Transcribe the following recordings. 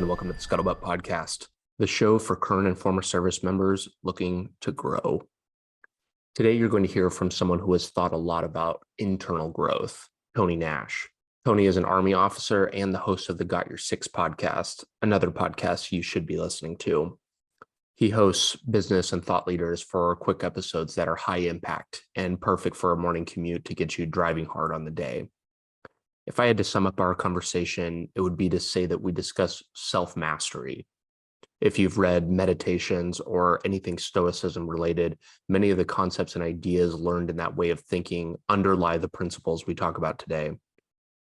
and welcome to the Scuttlebutt Podcast, the show for current and former service members looking to grow. Today, you're going to hear from someone who has thought a lot about internal growth, Tony Nash. Tony is an Army officer and the host of the Got Your Six podcast, another podcast you should be listening to. He hosts business and thought leaders for quick episodes that are high impact and perfect for a morning commute to get you driving hard on the day. If I had to sum up our conversation, it would be to say that we discuss self-mastery. If you've read meditations or anything stoicism related, many of the concepts and ideas learned in that way of thinking underlie the principles we talk about today.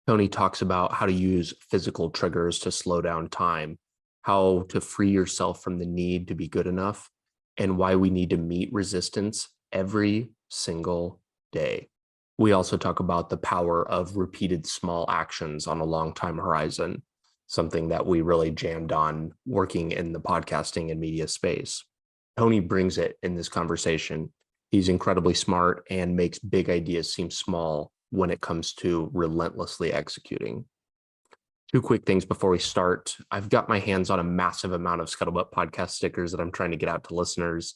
Tony talks about how to use physical triggers to slow down time, how to free yourself from the need to be good enough, and why we need to meet resistance every single day. We also talk about the power of repeated small actions on a long time horizon, something that we really jammed on working in the podcasting and media space. Tony brings it in this conversation. He's incredibly smart and makes big ideas seem small when it comes to relentlessly executing. Two quick things before we start. I've got my hands on a massive amount of Scuttlebutt podcast stickers that I'm trying to get out to listeners.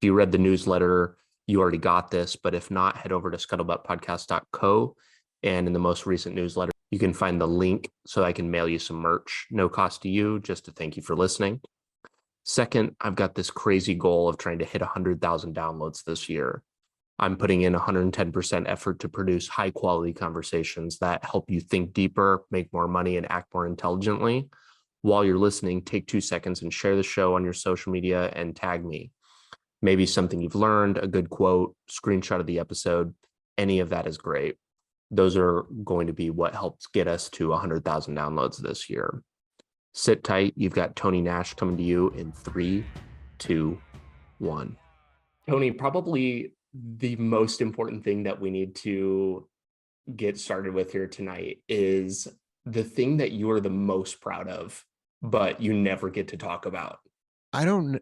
If you read the newsletter, you already got this, but if not, head over to scuttlebuttpodcast.co. And in the most recent newsletter, you can find the link so I can mail you some merch. No cost to you, just to thank you for listening. Second, I've got this crazy goal of trying to hit 100,000 downloads this year. I'm putting in 110% effort to produce high quality conversations that help you think deeper, make more money, and act more intelligently. While you're listening, take 2 seconds and share the show on your social media and tag me. Maybe something you've learned, a good quote, screenshot of the episode, any of that is great. Those are going to be what helps get us to 100,000 downloads this year. Sit tight. You've got Tony Nash coming to you in 3, 2, 1. Tony, probably the most important thing that we need to get started with here tonight is the thing that you are the most proud of, but you never get to talk about. I don't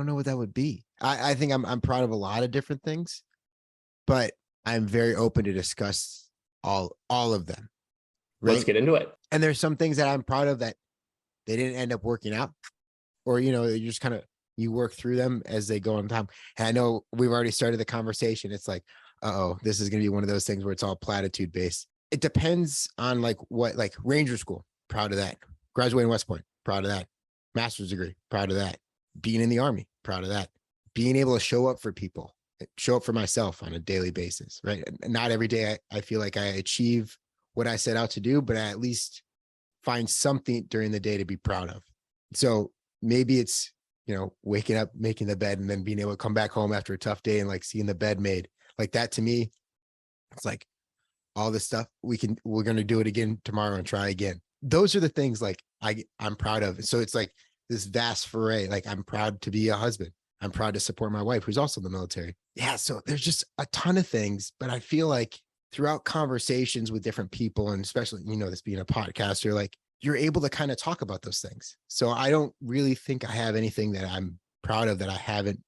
know what that would be. I think I'm proud of a lot of different things, but I'm very open to discuss all of them. Right? Let's get into it. And there's some things that I'm proud of that they didn't end up working out, or, you just kind of, you work through them as they go on time. And I know we've already started the conversation. It's like, this is going to be one of those things where it's all platitude based. It depends on what Ranger School, proud of that. Graduating West Point, proud of that. Master's degree, proud of that. Being in the Army, proud of that. Being able to show up for people, show up for myself on a daily basis, right? Not every day I feel like I achieve what I set out to do, but I at least find something during the day to be proud of. So maybe it's, waking up, making the bed, and then being able to come back home after a tough day and seeing the bed made. Like that to me, it's like all this stuff we're going to do it again tomorrow and try again. Those are the things I'm proud of. So it's like this vast foray. I'm proud to be a husband. I'm proud to support my wife, who's also in the military. Yeah. So there's just a ton of things, but I feel like throughout conversations with different people, and especially, this being a podcaster, you're able to kind of talk about those things. So I don't really think I have anything that I'm proud of that I haven't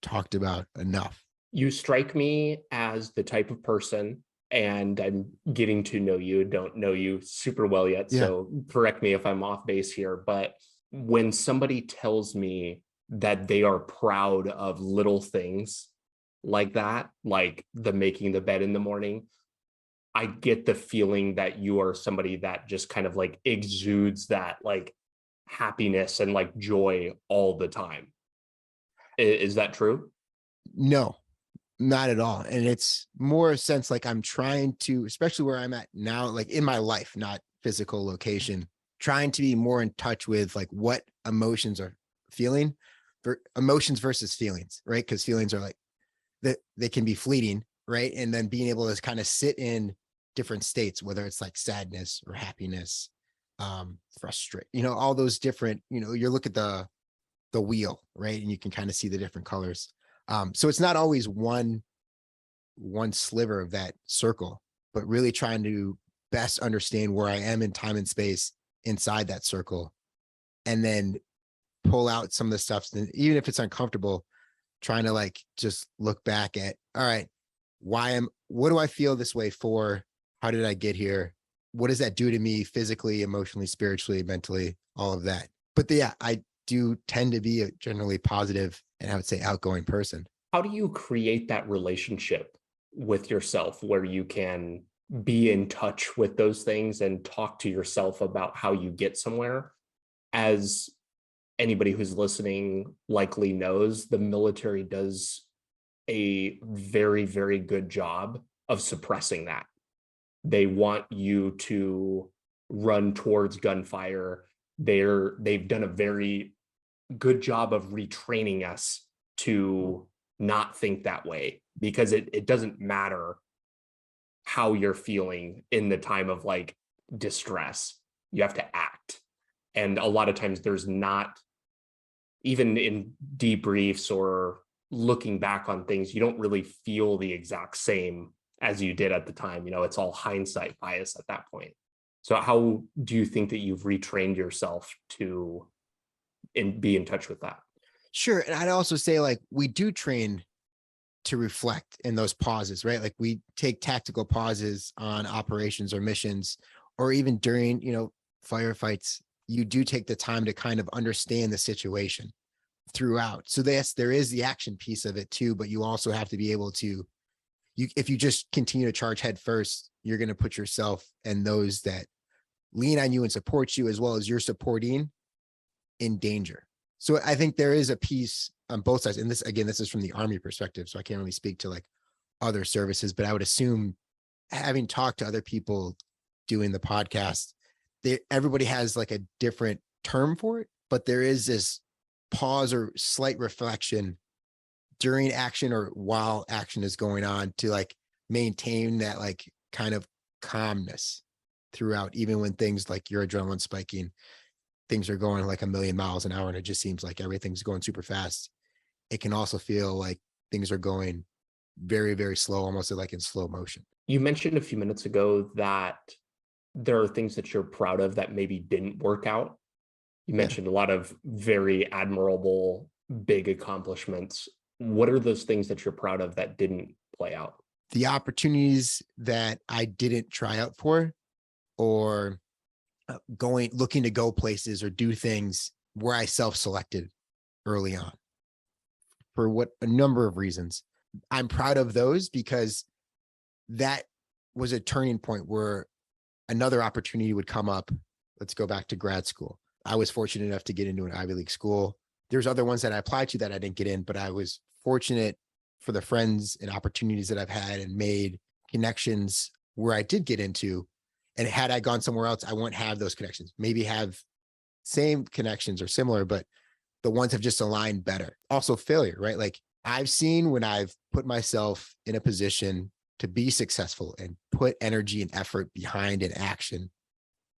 talked about enough. You strike me as the type of person, and I'm getting to know you, don't know you super well yet. Yeah. So correct me if I'm off base here, but when somebody tells me that they are proud of little things like that, like the making the bed in the morning, I get the feeling that you are somebody that just kind of exudes that happiness and joy all the time. Is that true? No, not at all. And it's more a sense I'm trying to, especially where I'm at now, in my life, not physical location, trying to be more in touch with what emotions are feeling, emotions versus feelings, right? Because feelings are they can be fleeting, right? And then being able to kind of sit in different states, whether it's sadness or happiness, frustrate, all those different, you look at the wheel, right? And you can kind of see the different colors. So it's not always one sliver of that circle, but really trying to best understand where I am in time and space inside that circle, and then pull out some of the stuff, even if it's uncomfortable, trying to just look back at, all right, what do I feel this way for? How did I get here? what does that do to me physically, emotionally, spiritually, mentally, all of that. But yeah, I do tend to be a generally positive and I would say outgoing person. How do you create that relationship with yourself where you can be in touch with those things and talk to yourself about how you get somewhere? As anybody who's listening likely knows, the military does a very, very good job of suppressing that. They want you to run towards gunfire. They've done a very good job of retraining us to not think that way, because it doesn't matter how you're feeling in the time of like distress. You have to act. And a lot of times there's not, even in debriefs or looking back on things, you don't really feel the exact same as you did at the time. It's all hindsight bias at that point. So how do you think that you've retrained yourself to be in touch with that? Sure. And I'd also say like we do train to reflect in those pauses, right? Like we take tactical pauses on operations or missions, or even during, firefights, you do take the time to kind of understand the situation throughout. So there is the action piece of it too, but you also have to be able to, if you just continue to charge head first, you're going to put yourself and those that lean on you and support you, as well as you're supporting, in danger. So I think there is a piece on both sides. And this, again, this is from the Army perspective. So I can't really speak to like other services, but I would assume, having talked to other people doing the podcast, everybody has like a different term for it, but there is this pause or slight reflection during action or while action is going on to like maintain that like kind of calmness throughout, even when things like your adrenaline spiking, things are going like a million miles an hour and it just seems like everything's going super fast. It can also feel like things are going very, very slow, almost like in slow motion. You mentioned a few minutes ago that there are things that you're proud of that maybe didn't work out. You mentioned a lot of very admirable, big accomplishments. What are those things that you're proud of that didn't play out? The opportunities that I didn't try out for, or looking to go places or do things where I self-selected early on for a number of reasons. I'm proud of those because that was a turning point where another opportunity would come up. Let's go back to grad school. I was fortunate enough to get into an Ivy League school. There's other ones that I applied to that I didn't get in, but I was fortunate for the friends and opportunities that I've had and made connections where I did get into. And had I gone somewhere else, I wouldn't have those connections. Maybe have same connections or similar, but the ones have just aligned better. Also failure, right? Like I've seen when I've put myself in a position to be successful and put energy and effort behind an action,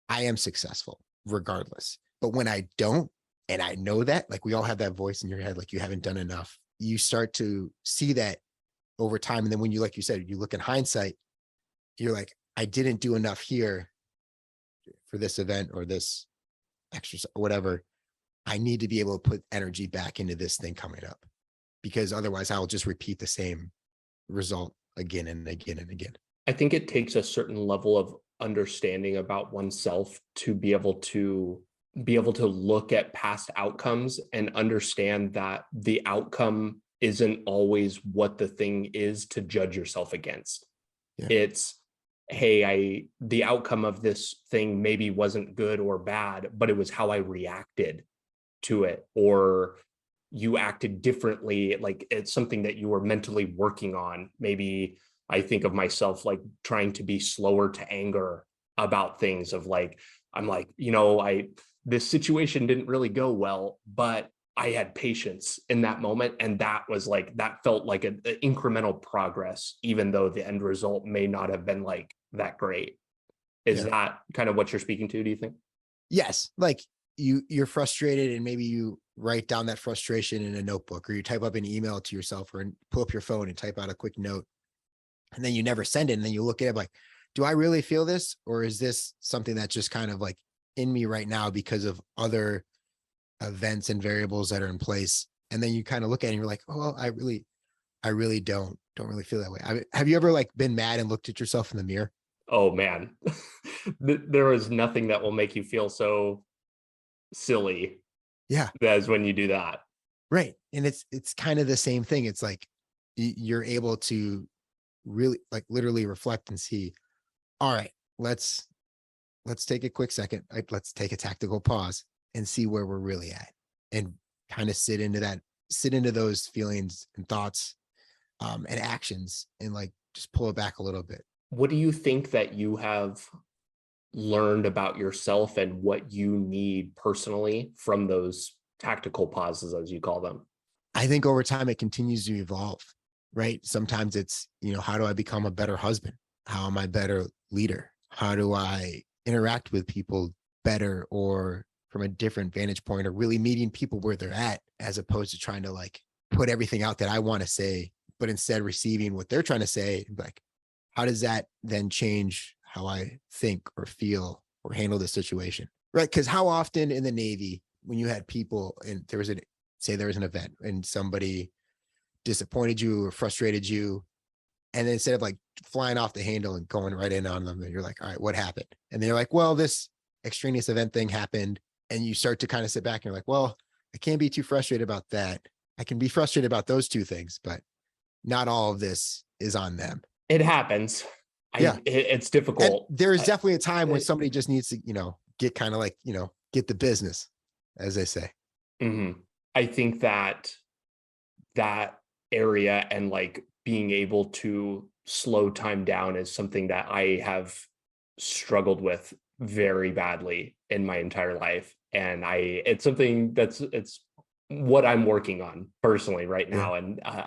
I am successful regardless. But when I don't, and I know that, like we all have that voice in your head, like you haven't done enough, you start to see that over time. And then when you, like you said, you look in hindsight, you're like, I didn't do enough here for this event or this exercise or whatever. I need to be able to put energy back into this thing coming up, because otherwise I'll just repeat the same result again and again and again. I think it takes a certain level of understanding about oneself to be able to look at past outcomes and understand that the outcome isn't always what the thing is to judge yourself against. Yeah. It's, hey, the outcome of this thing maybe wasn't good or bad, but it was how I reacted to it, or you acted differently. Like it's something that you were mentally working on. Maybe I think of myself like trying to be slower to anger about things, of like, I'm like, this situation didn't really go well, but I had patience in that moment. And that felt like an incremental progress, even though the end result may not have been like that great. Is that kind of what you're speaking to, do you think? Yes. Like you're frustrated and maybe you write down that frustration in a notebook, or you type up an email to yourself, or pull up your phone and type out a quick note, and then you never send it. And then you look at it like, do I really feel this? Or is this something that's just kind of like in me right now because of other events and variables that are in place? And then you kind of look at it and you're like, oh, well, I really don't really feel that way. Have you ever like been mad and looked at yourself in the mirror? Oh man, there is nothing that will make you feel so silly Yeah. as when you do that. Right. And it's kind of the same thing. It's like you're able to really like literally reflect and see, all right, let's take a quick second. Like, let's take a tactical pause and see where we're really at and kind of sit into those feelings and thoughts and actions and like just pull it back a little bit. What do you think that you have learned about yourself and what you need personally from those tactical pauses, as you call them? I think over time it continues to evolve, right? Sometimes it's, how do I become a better husband? How am I a better leader? How do I interact with people better or from a different vantage point, or really meeting people where they're at, as opposed to trying to like put everything out that I want to say, but instead receiving what they're trying to say. Like, how does that then change how I think or feel or handle the situation? Right. Because how often in the Navy, when you had people and there was an event and somebody disappointed you or frustrated you, and then instead of like flying off the handle and going right in on them, and you're like, all right, what happened? And they're like, well, this extraneous event thing happened. And you start to kind of sit back and you're like, well, I can't be too frustrated about that. I can be frustrated about those two things, but not all of this is on them. It happens. Yeah. It's And difficult. there is definitely a time when It- somebody just needs to, get kind of like, get the business, as they say. Mhm. I think that area and like being able to slow time down is something that I have struggled with very badly in my entire life. And it's something it's what I'm working on personally right Yeah. now.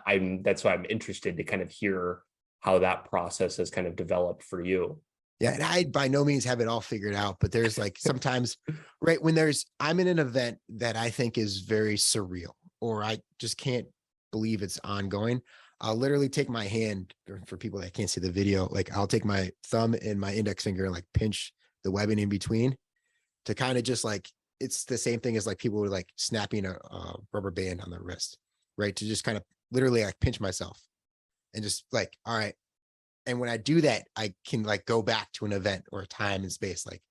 And that's why I'm interested to kind of hear how that process has kind of developed for you. Yeah. And I by no means have it all figured out, but there's like sometimes, right, when I'm in an event that I think is very surreal, or I just can't believe it's ongoing. I'll literally take my hand, or for people that can't see the video, like I'll take my thumb and my index finger and like pinch the webbing in between to kind of just like, it's the same thing as like people were like snapping a rubber band on their wrist, right? To just kind of literally like pinch myself and just like, all right. And when I do that, I can like go back to an event or a time and space. Like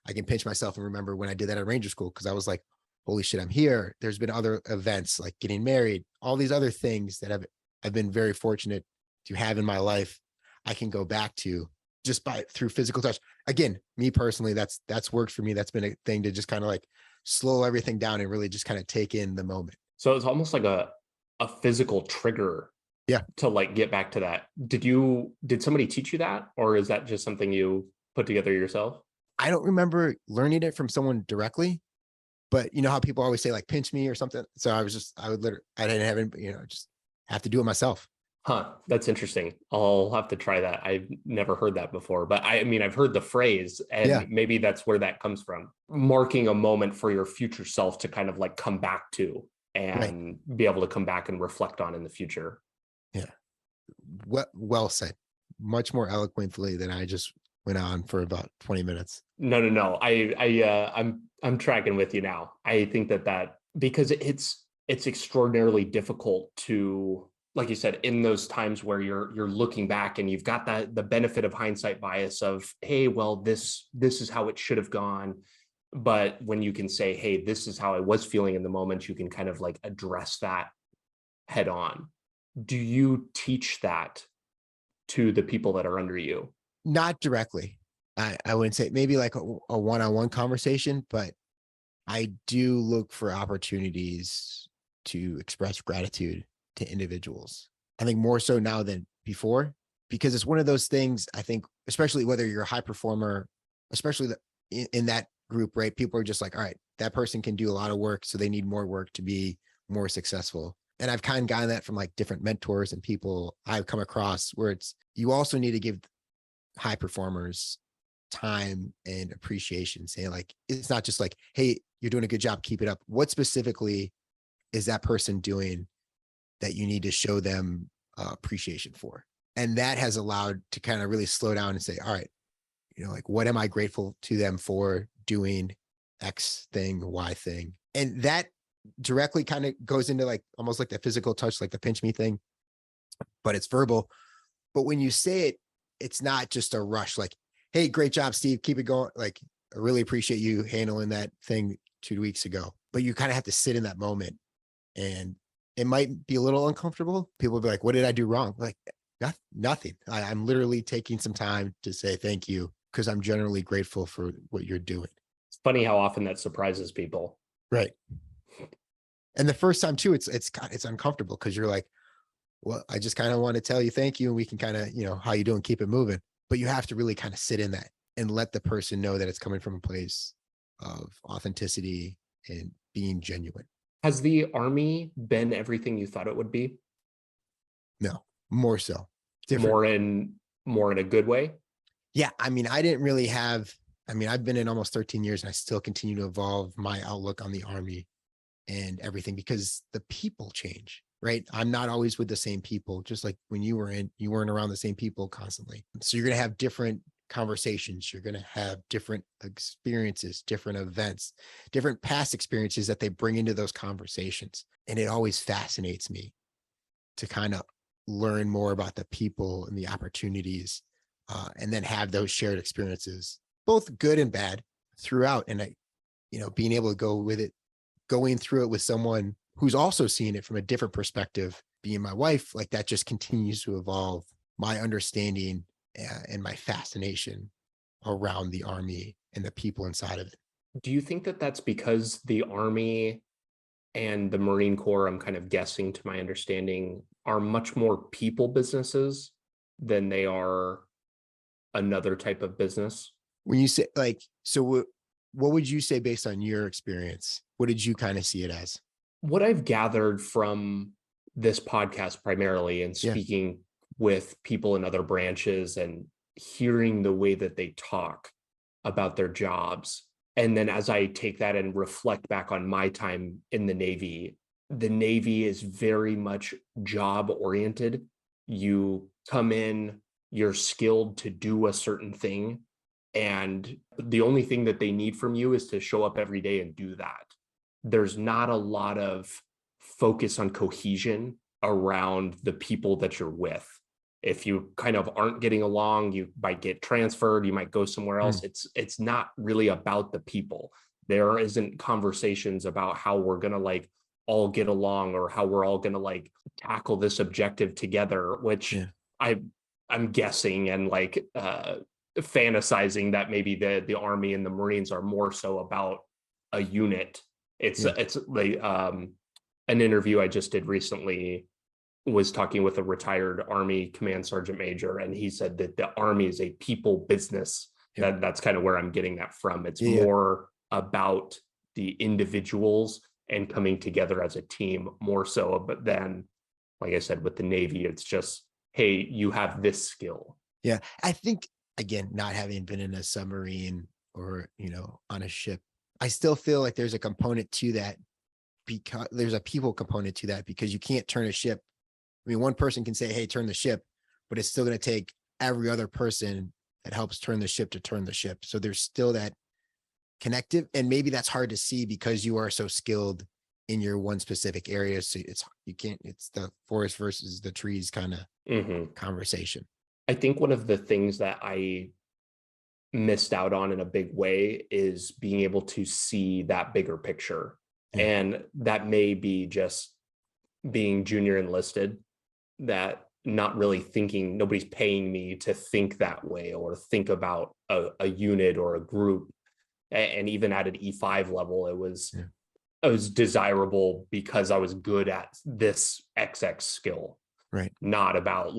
I can pinch myself and remember when I did that at Ranger School, because I was like, holy shit, I'm here. There's been other events like getting married, all these other things that I've been very fortunate to have in my life. I can go back to just through physical touch. Again, me personally, that's worked for me. That's been a thing to just kind of like slow everything down and really just kind of take in the moment. So it's almost like a physical trigger Yeah. to like get back to that. Did somebody teach you that, or is that just something you put together yourself? I don't remember learning it from someone directly, but you know how people always say like pinch me or something. So I would literally, I didn't have any, just have to do it myself. Huh, that's interesting. I'll have to try that. I've never heard that before, but I mean, I've heard the phrase, Yeah. and maybe that's where that comes from. Marking a moment for your future self to kind of like come back to Right. and be able to come back and reflect on in the future. Yeah. Well said. Much more eloquently than I just went on for about 20 minutes. No. I'm tracking with you now. I think that because it's extraordinarily difficult to, like you said, in those times where you're looking back and you've got the benefit of hindsight bias of, hey, well, this is how it should have gone. But when you can say, hey, this is how I was feeling in the moment, you can kind of like address that head on. Do you teach that to the people that are under you? Not directly. I wouldn't say, maybe like a one-on-one conversation, but I do look for opportunities to express gratitude to individuals. I think more so now than before, because it's one of those things. I think, especially whether you're a high performer, especially in that group, right? People are just like, all right, that person can do a lot of work, so they need more work to be more successful. And I've kind of gotten that from like different mentors and people I've come across, where it's, you also need to give high performers time and appreciation, saying like, it's not just like, hey, you're doing a good job, keep it up. What specifically is that person doing that you need to show them appreciation for? And that has allowed to kind of really slow down and say, all right, like, what am I grateful to them for doing X thing, Y thing? And that directly kind of goes into like almost like the physical touch, like the pinch me thing, but it's verbal. But when you say it, it's not just a rush, like, hey, great job, Steve. Keep it going. Like, I really appreciate you handling that thing 2 weeks ago. But you kind of have to sit in that moment, and it might be a little uncomfortable. People will be like, what did I do wrong? Like, nothing. I'm literally taking some time to say thank you because I'm generally grateful for what you're doing. It's funny how often that surprises people. Right. And the first time too, it's uncomfortable because you're like, well, I just kind of want to tell you thank you, and we can kind of, how you doing, keep it moving. But you have to really kind of sit in that and let the person know that it's coming from a place of authenticity and being genuine. Has the Army been everything you thought it would be? No, more so. Different. More in a good way? Yeah. I mean, I've been in almost 13 years and I still continue to evolve my outlook on the Army and everything because the people change, right? I'm not always with the same people, just like when you weren't around the same people constantly. So you're going to have different conversations. You're going to have different experiences, different events, different past experiences that they bring into those conversations. And it always fascinates me to kind of learn more about the people and the opportunities, and then have those shared experiences, both good and bad throughout. And being able to going through it with someone who's also seeing it from a different perspective, being my wife, like that just continues to evolve my understanding and my fascination around the Army and the people inside of it. Do you think that that's because the Army and the Marine Corps, I'm kind of guessing to my understanding, are much more people businesses than they are another type of business? When you say so what would you say based on your experience? What did you kind of see it as? What I've gathered from this podcast primarily and speaking with people in other branches and hearing the way that they talk about their jobs. And then as I take that and reflect back on my time in the Navy is very much job oriented. You come in, you're skilled to do a certain thing, and the only thing that they need from you is to show up every day and do that. There's not a lot of focus on cohesion around the people that you're with. If you kind of aren't getting along, you might get transferred, you might go somewhere else. It's not really about the people. There isn't conversations about how we're going to all get along or how we're all going to tackle this objective together, which I'm guessing and fantasizing that maybe the Army and the Marines are more so about a unit. It's like an interview I just did recently was talking with a retired Army command sergeant major, and he said that the Army is a people business. That's kind of where I'm getting that from. It's more about the individuals and coming together as a team more so, but then, like I said, with the Navy, it's just, hey, you have this skill. Yeah. I think, again, not having been in a submarine or, on a ship, I still feel like there's a component to that, because there's a people component to that, because you can't turn a ship. I mean, one person can say, hey, turn the ship, but it's still going to take every other person that helps turn the ship to turn the ship. So there's still that connective, and maybe that's hard to see because you are so skilled in your one specific area. So it's the forest versus the trees kind of conversation. I think one of the things that I missed out on in a big way is being able to see that bigger picture. And that may be just being junior enlisted, that not really thinking, nobody's paying me to think that way or think about a unit or a group. And even at an E5 level, it was desirable because I was good at this XX skill. Right. Not about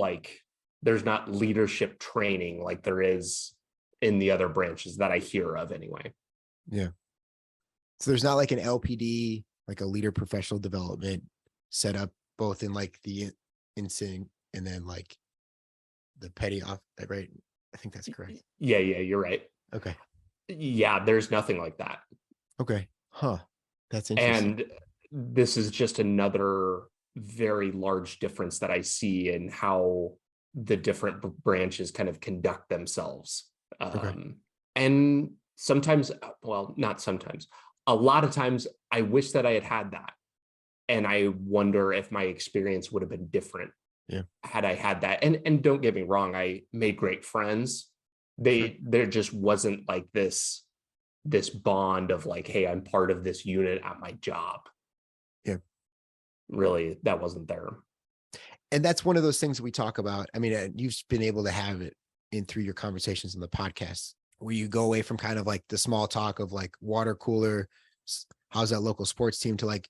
there's not leadership training like there is in the other branches that I hear of anyway. Yeah. So there's not an LPD, like a leader professional development set up both in the instinct and then the petty off, right? I think that's correct. Yeah, you're right. Okay. Yeah, there's nothing like that. Okay. Huh. That's interesting. And this is just another very large difference that I see in how the different branches kind of conduct themselves. And sometimes, well, not sometimes, a lot of times I wish that I had that. And I wonder if my experience would have been different had I had that. And don't get me wrong, I made great friends Sure. There just wasn't like this bond of like, hey, I'm part of this unit at my job. Yeah. Really, that wasn't there. And that's one of those things that we talk about. I mean, you've been able to have it in through your conversations in the podcast where you go away from kind of like the small talk of like water cooler, how's that local sports team, to like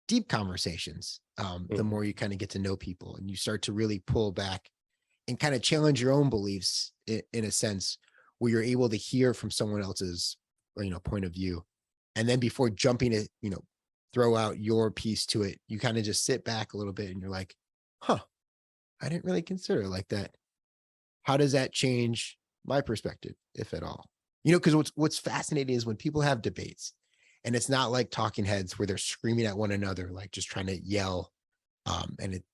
deep conversations. The more you kind of get to know people and you start to really pull back and kind of challenge your own beliefs in a sense where you're able to hear from someone else's, point of view. And then before jumping it, throw out your piece to it, you kind of just sit back a little bit and you're like, huh, I didn't really consider it like that. How does that change my perspective, if at all? Because what's fascinating is when people have debates and it's not like talking heads where they're screaming at one another, like just trying to yell, and it,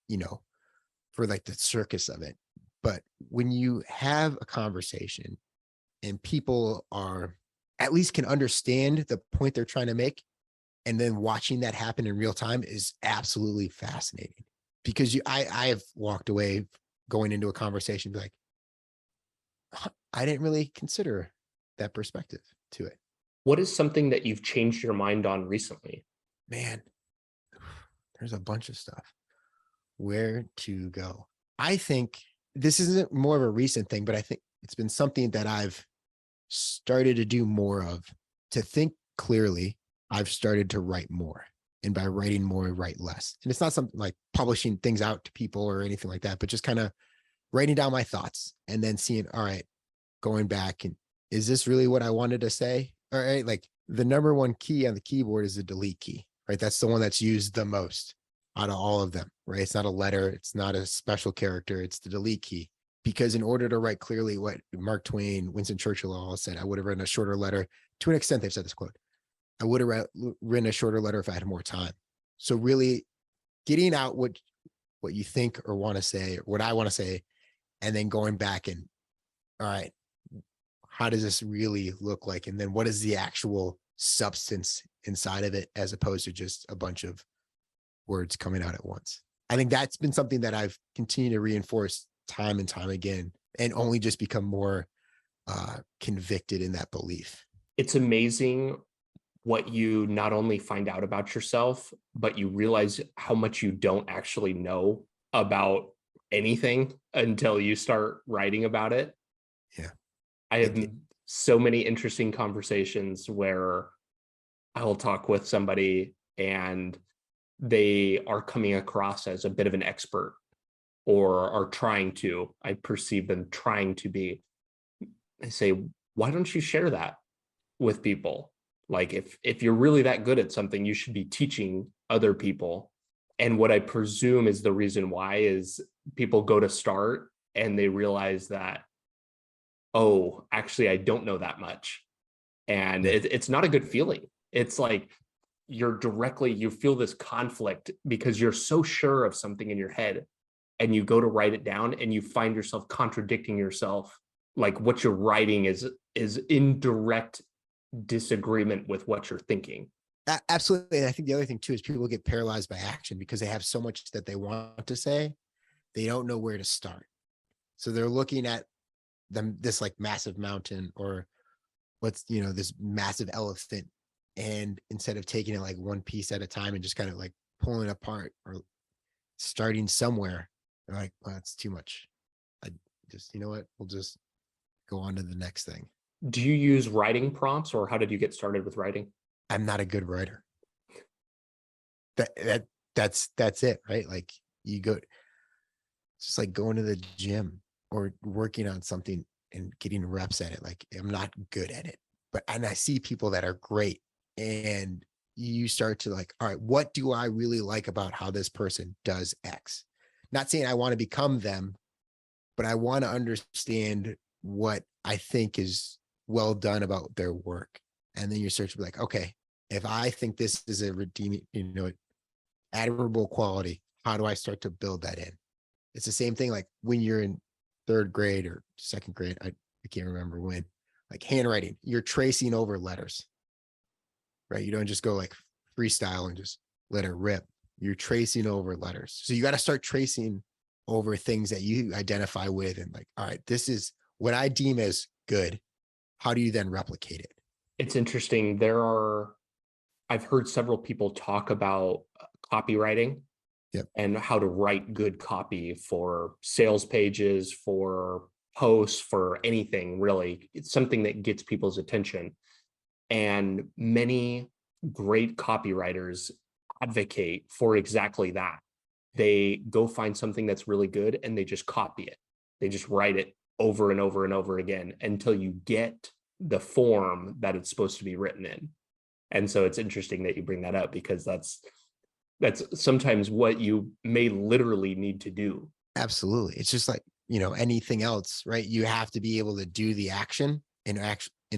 for like the circus of it. But when you have a conversation and people are at least can understand the point they're trying to make, and then watching that happen in real time is absolutely fascinating. Because I have walked away going into a conversation like, I didn't really consider that perspective to it. What is something that you've changed your mind on recently? Man, there's a bunch of stuff. Where to go? I think this isn't more of a recent thing, but I think it's been something that I've started to do more of. To think clearly, I've started to write more. And by writing more, write less. And it's not something like publishing things out to people or anything like that, but just kind of writing down my thoughts and then seeing, all right, going back and is this really what I wanted to say? All right. Like the number one key on the keyboard is the delete key, right? That's the one that's used the most out of all of them, right? It's not a letter. It's not a special character. It's the delete key. Because in order to write clearly what Mark Twain, Winston Churchill all said, I would have written a shorter letter. To an extent, they've said this quote. I would have written a shorter letter if I had more time. So really getting out what you think or want to say, or what I want to say, and then going back and, all right, how does this really look like? And then what is the actual substance inside of it, as opposed to just a bunch of words coming out at once. I think that's been something that I've continued to reinforce time and time again, and only just become more convicted in that belief. It's amazing what you not only find out about yourself, but you realize how much you don't actually know about anything until you start writing about it. Yeah. I have so many interesting conversations where I'll talk with somebody and they are coming across as a bit of an expert, or are trying to, I perceive them trying to be. I say, why don't you share that with people? Like if you're really that good at something, you should be teaching other people. And what I presume is the reason why is people go to start and they realize that, oh, actually, I don't know that much. And it's not a good feeling. It's like you feel this conflict because you're so sure of something in your head and you go to write it down and you find yourself contradicting yourself. Like what you're writing is in direct disagreement with what you're thinking. Absolutely. And I think the other thing too is people get paralyzed by action because they have so much that they want to say, they don't know where to start. So they're looking at this like massive mountain, or this massive elephant. And instead of taking it like one piece at a time and just kind of like pulling it apart or starting somewhere, they're like, well, that's too much. I just, what, we'll just go on to the next thing. Do you use writing prompts, or how did you get started with writing? I'm not a good writer. That's it, right? Like you go, it's just like going to the gym or working on something and getting reps at it. Like I'm not good at it, and I see people that are great, and you start to like, all right, what do I really like about how this person does X? Not saying I want to become them, but I want to understand what I think is well done about their work. And then you start to be like, okay, if I think this is a redeeming, admirable quality, how do I start to build that in? It's the same thing like when you're in third grade or second grade, I can't remember when, like handwriting, you're tracing over letters, right? You don't just go like freestyle and just let it rip. You're tracing over letters. So you got to start tracing over things that you identify with and like, all right, this is what I deem as good, how do you then replicate it? It's interesting. I've heard several people talk about copywriting Yep. and how to write good copy for sales pages, for posts, for anything really. It's something that gets people's attention. And many great copywriters advocate for exactly that. They go find something that's really good and they just copy it. They just write it over and over and over again until you get the form that it's supposed to be written in. And so it's interesting that you bring that up, because that's sometimes what you may literally need to do. Absolutely. It's just like, anything else, right? You have to be able to do the action in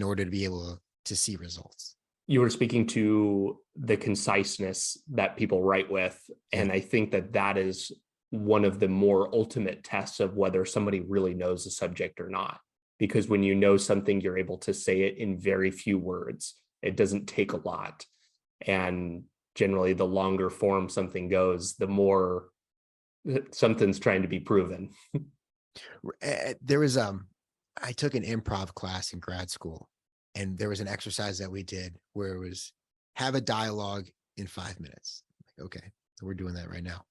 order to be able to see results. You were speaking to the conciseness that people write with. And I think that is one of the more ultimate tests of whether somebody really knows the subject or not. Because when you know something, you're able to say it in very few words. It doesn't take a lot. And generally, the longer form something goes, the more something's trying to be proven. There was, I took an improv class in grad school, and there was an exercise that we did where it was have a dialogue in 5 minutes. Like, okay, so we're doing that right now.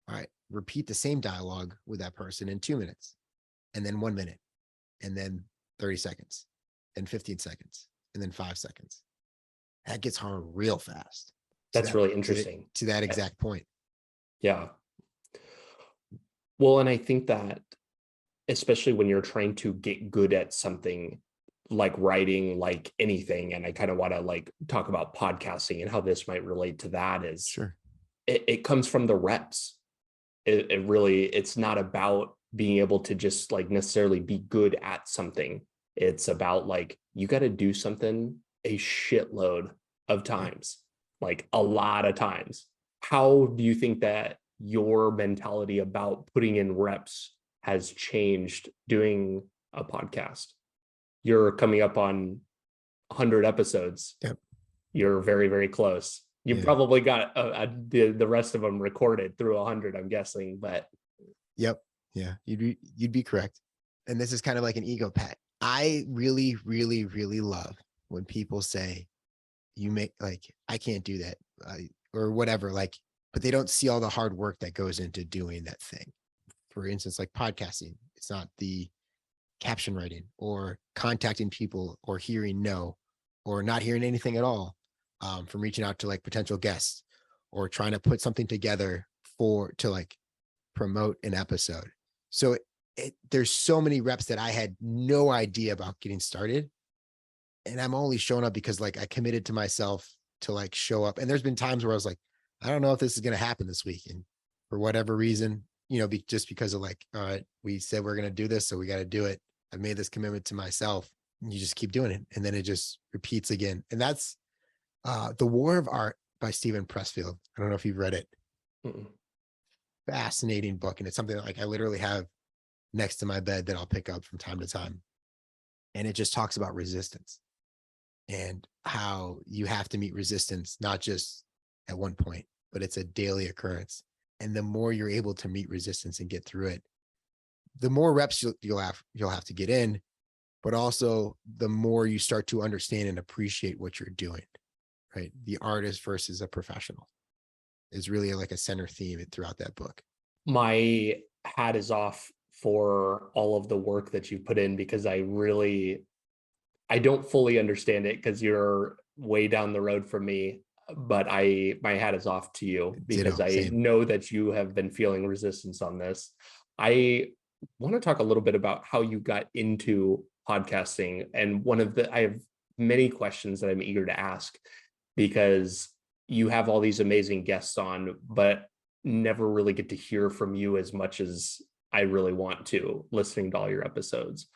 All right, repeat the same dialogue with that person in 2 minutes, and then 1 minute, and then 30 seconds, and 15 seconds, and then 5 seconds. That gets hard real fast. That's really interesting. To that exact point. Yeah. Well, and I think that especially when you're trying to get good at something like writing, like anything, and I kind of want to like talk about podcasting and how this might relate to that, is Sure. It comes from the reps. It really, it's not about being able to just like necessarily be good at something. It's about like, you got to do something a shitload of times, like a lot of times. How do you think that your mentality about putting in reps has changed doing a podcast? You're coming up on 100 episodes. Yep. You're very, very close. You probably got the rest of them recorded through 100, I'm guessing, but. Yep. Yeah, you'd be correct. And this is kind of like an ego pet. I really, really, really love when people say, you make like, I can't do that, or whatever, like, but they don't see all the hard work that goes into doing that thing. For instance, like podcasting, it's not the caption writing or contacting people or hearing no, or not hearing anything at all, from reaching out to like potential guests or trying to put something together to like promote an episode. So there's so many reps that I had no idea about getting started. And I'm only showing up because like I committed to myself to like show up. And there's been times where I was like, I don't know if this is going to happen this week. And for whatever reason, just because of like, all right, we said we're going to do this, so we got to do it. I've made this commitment to myself. And you just keep doing it. And then it just repeats again. And that's The War of Art by Stephen Pressfield. I don't know if you've read it. Mm-mm. Fascinating book. And it's something that like I literally have next to my bed that I'll pick up from time to time. And it just talks about resistance and how you have to meet resistance, not just at one point, but it's a daily occurrence. And the more you're able to meet resistance and get through it, the more reps you'll have to get in, but also the more you start to understand and appreciate what you're doing, right? The artist versus a professional is really like a center theme throughout that book. My hat is off for all of the work that you've put in, because I don't fully understand it because you're way down the road from me, but my hat is off to you because Ditto, I same. know that you have been feeling resistance on this. I want to talk a little bit about how you got into podcasting. And I have many questions that I'm eager to ask, because you have all these amazing guests on, but never really get to hear from you as much as I really want to, listening to all your episodes.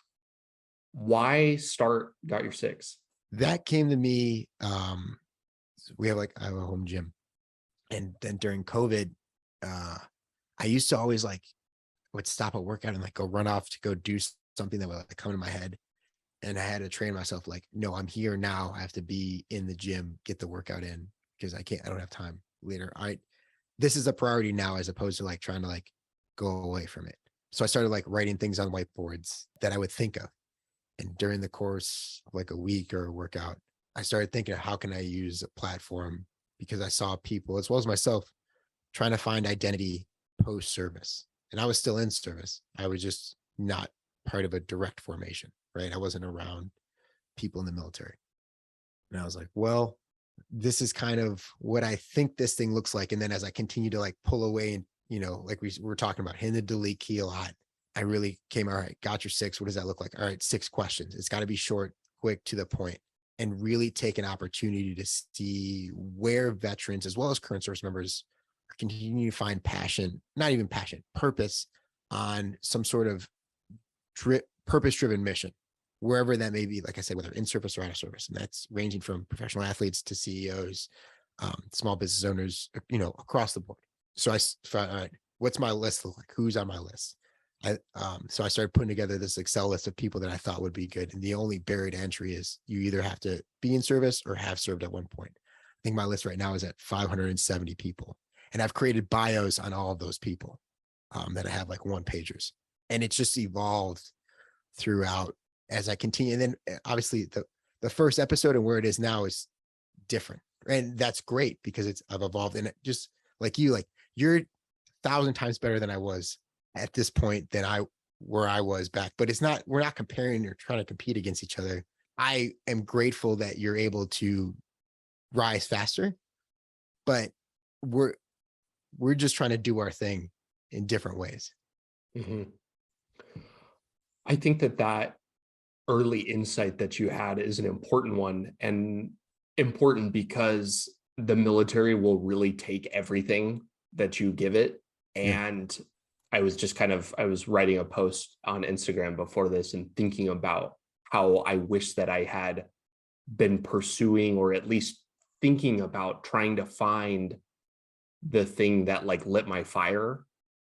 Why start Got Your Six? That came to me. I have a home gym. And then during COVID, I used to always would stop a workout and like go run off to go do something that would like come to my head. And I had to train myself like, no, I'm here now. I have to be in the gym, get the workout in, because I don't have time later. This is a priority now, as opposed to like trying to like go away from it. So I started like writing things on whiteboards that I would think of. And during the course of like a week or a workout, I started thinking, how can I use a platform? Because I saw people as well as myself trying to find identity post service. And I was still in service. I was just not part of a direct formation, right? I wasn't around people in the military. And I was like, well, this is kind of what I think this thing looks like. And then as I continue to like pull away and, like we were talking about, hitting the delete key a lot, I really came, all right, got your 6. What does that look like? All right, 6 questions. It's got to be short, quick, to the point, and really take an opportunity to see where veterans as well as current service members are continuing to find passion, not even passion, purpose on some sort of purpose-driven mission, wherever that may be, like I said, whether in service or out of service. And that's ranging from professional athletes to CEOs, small business owners, across the board. So I found, all right, what's my list look like? Who's on my list? So I started putting together this Excel list of people that I thought would be good. And the only buried entry is you either have to be in service or have served at one point. I think my list right now is at 570 people. And I've created bios on all of those people that I have like one pagers. And it's just evolved throughout as I continue. And then obviously the first episode and where it is now is different. And that's great because I've evolved. And just like you're 1,000 times better than I was at this point than where I was back. But we're not comparing or trying to compete against each other. I am grateful that you're able to rise faster, but we're just trying to do our thing in different ways. Mm-hmm. I think that early insight that you had is an important one, and important because the military will really take everything that you give it. And I was writing a post on Instagram before this and thinking about how I wish that I had been pursuing, or at least thinking about trying to find the thing that like lit my fire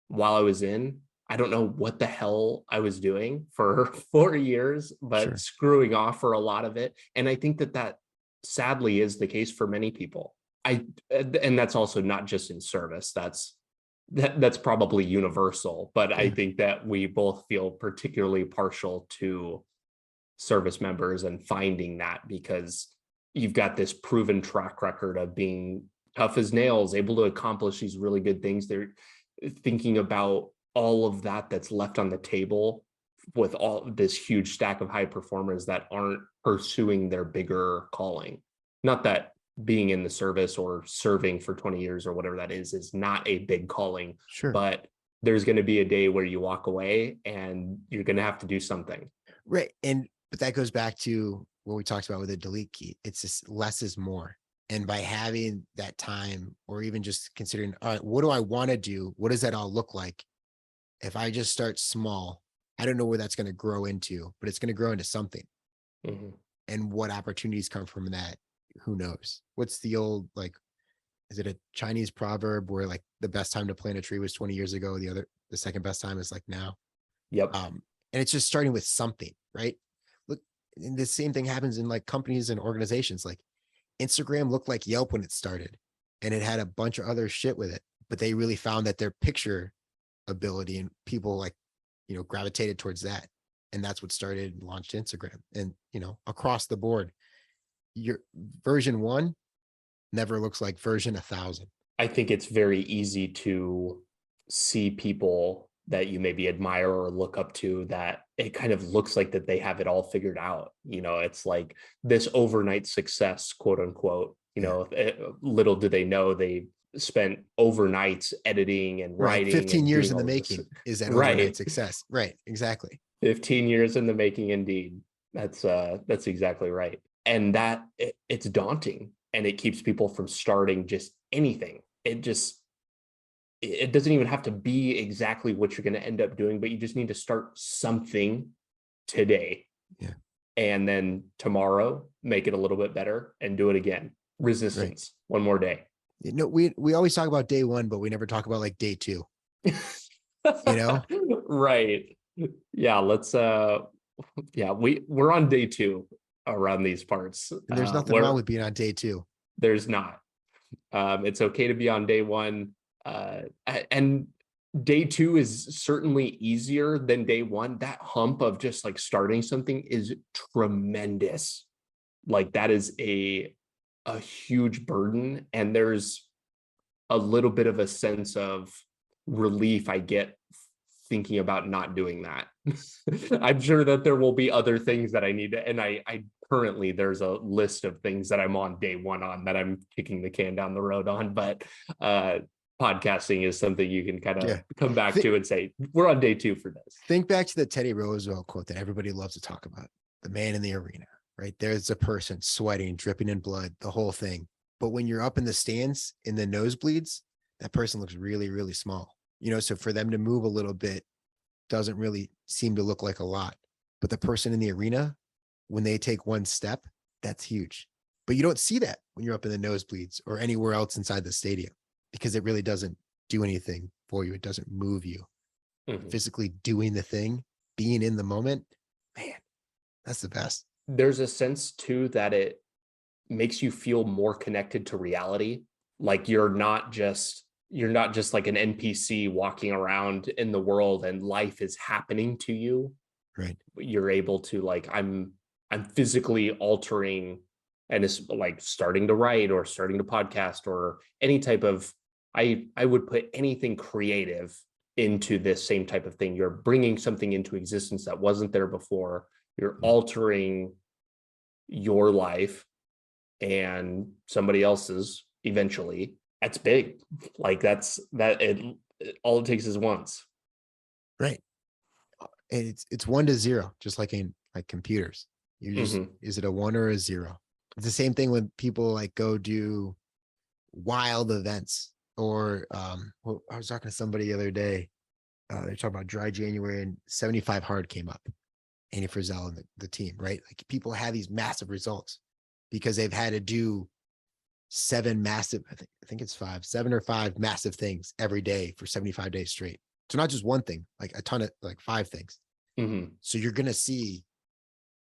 while I was in. I don't know what the hell I was doing for 4 years, but screwing off for a lot of it. And I think that sadly is the case for many people. And that's also not just in service. That's probably universal, but I think that we both feel particularly partial to service members and finding that, because you've got this proven track record of being tough as nails, able to accomplish these really good things. They're thinking about all of that's left on the table with all this huge stack of high performers that aren't pursuing their bigger calling. Not that being in the service or serving for 20 years or whatever that is not a big calling, but there's going to be a day where you walk away and you're going to have to do something. Right. But that goes back to what we talked about with the delete key. It's just less is more. And by having that time, or even just considering, all right, what do I want to do? What does that all look like? If I just start small, I don't know where that's going to grow into, but it's going to grow into something. Mm-hmm. And what opportunities come from that? Who knows? What's the old, is it a Chinese proverb where like the best time to plant a tree was 20 years ago? The second best time is like now. Yep. And it's just starting with something, right? Look, and the same thing happens in like companies and organizations. Like Instagram looked like Yelp when it started, and it had a bunch of other shit with it, but they really found that their picture ability and people gravitated towards that. And that's what started and launched Instagram. And, across the board, your version 1 never looks like version 1,000. I think it's very easy to see people that you maybe admire or look up to, that it kind of looks like that they have it all figured out. It's like this overnight success, quote unquote. Little do they know they spent overnights editing and writing. 15 years in the making is that overnight success. Right. Exactly. 15 years in the making. Indeed. That's exactly right. And that it's daunting, and it keeps people from starting just anything. It doesn't even have to be exactly what you're going to end up doing, but you just need to start something today. Yeah. And then tomorrow, make it a little bit better and do it again. Resistance. One more day. We always talk about day 1, but we never talk about like day 2. Right. Yeah. Let's we're on day 2 around these parts. And there's nothing wrong with being on day 2. There's not. It's okay to be on day 1. And day two is certainly easier than day one. That hump of just like starting something is tremendous. Like that is a huge burden. And there's a little bit of a sense of relief I get thinking about not doing that. I'm sure that there will be other things that I need to, and I currently there's a list of things that I'm on day one on that I'm kicking the can down the road on, but podcasting is something you can kind of Yeah. come back to and say, we're on day two for this. Think back to the Teddy Roosevelt quote that everybody loves to talk about, the man in the arena, right? There's a person sweating, dripping in blood, the whole thing. But when you're up in the stands, in the nosebleeds, that person looks really, really small. So for them to move a little bit doesn't really seem to look like a lot. But the person in the arena, when they take one step, that's huge. But you don't see that when you're up in the nosebleeds or anywhere else inside the stadium, because it really doesn't do anything for you. It doesn't move you. Mhm. Physically doing the thing, being in the moment, man, that's the best. There's a sense too that it makes you feel more connected to reality. Like you're not just like an NPC walking around in the world and life is happening to you. Right. You're able to like, I'm physically altering, and it's like starting to write or starting to podcast or any type of, I would put anything creative into this same type of thing. You're bringing something into existence that wasn't there before. You're altering your life and somebody else's eventually. That's big. Like all it takes is once. Right. And it's 1-0, just like in like computers. Is it a 1 or a 0? It's the same thing when people like go do wild events or well, I was talking to somebody the other day. They're talking about dry January and 75 hard came up. Andy Frizzell and the team, right? Like people have these massive results because they've had to do 7 massive, I think it's 7 or 5 massive things every day for 75 days straight. So not just one thing, like a ton of like 5 things. So you're going to see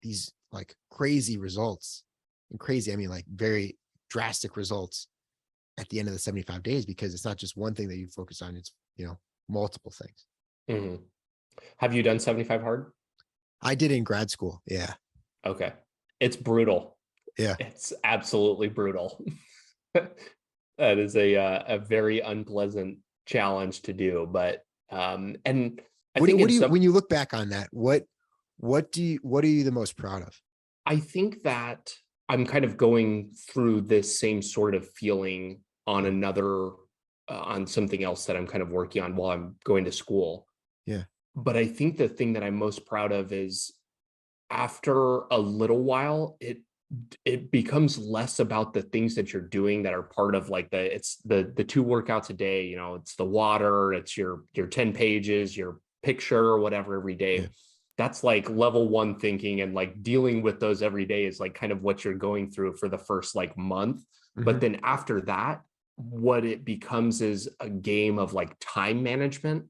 these like crazy results, and crazy, I mean, like very drastic results at the end of the 75 days, because it's not just one thing that you focus on. It's, multiple things. Have you done 75 hard? I did in grad school. Yeah. Okay. It's brutal. Yeah. It's absolutely brutal. That is a very unpleasant challenge to do, but and I think when you look back on that, what are you the most proud of? I think that I'm kind of going through this same sort of feeling on on something else that I'm kind of working on while I'm going to school. Yeah. But I think the thing that I'm most proud of is after a little while, it becomes less about the things that you're doing that are part of like it's the 2 workouts a day, it's the water, it's your 10 pages, your picture or whatever every day. Yeah. That's like level 1 thinking, and like dealing with those every day is like kind of what you're going through for the first like month. But then after that, what it becomes is a game of like time management.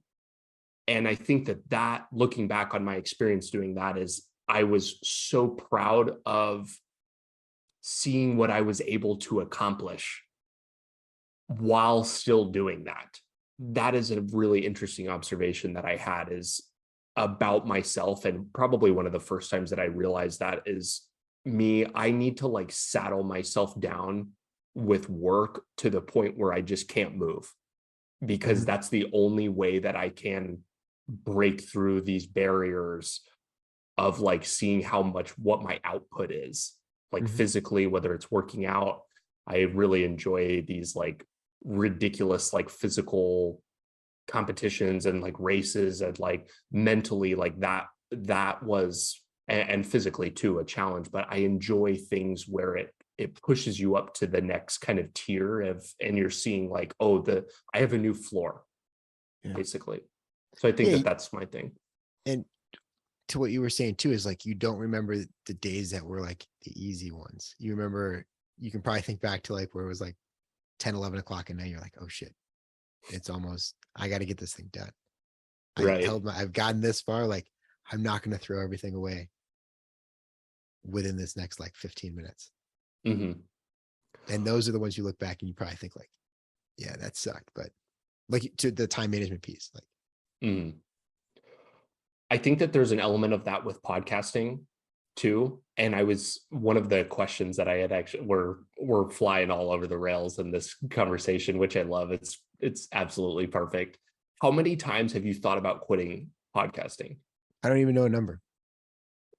And I think that looking back on my experience doing that is I was so proud of seeing what I was able to accomplish while still doing that. That is a really interesting observation that I had is about myself, and probably one of the first times that I realized that is I need to like saddle myself down with work to the point where I just can't move, because that's the only way that I can break through these barriers of like seeing what my output is, like physically, whether it's working out. I really enjoy these like ridiculous like physical competitions and like races, and like mentally like that was, and physically too, a challenge. But I enjoy things where it pushes you up to the next kind of tier and you're seeing like, oh, I have a new floor, basically. So I think that's my thing. And to what you were saying too, is like, you don't remember the days that were like the easy ones. You can probably think back to like where it was like 10, 11 o'clock and now you're like, oh shit, it's almost, I got to get this thing done. Right. I've gotten this far. Like, I'm not going to throw everything away within this next like 15 minutes. And those are the ones you look back and you probably think like, yeah, that sucked, but like to the time management piece. Like, Mhm. I think that there's an element of that with podcasting too. And one of the questions that I had actually, we're flying all over the rails in this conversation, which I love. It's absolutely perfect. How many times have you thought about quitting podcasting? I don't even know a number.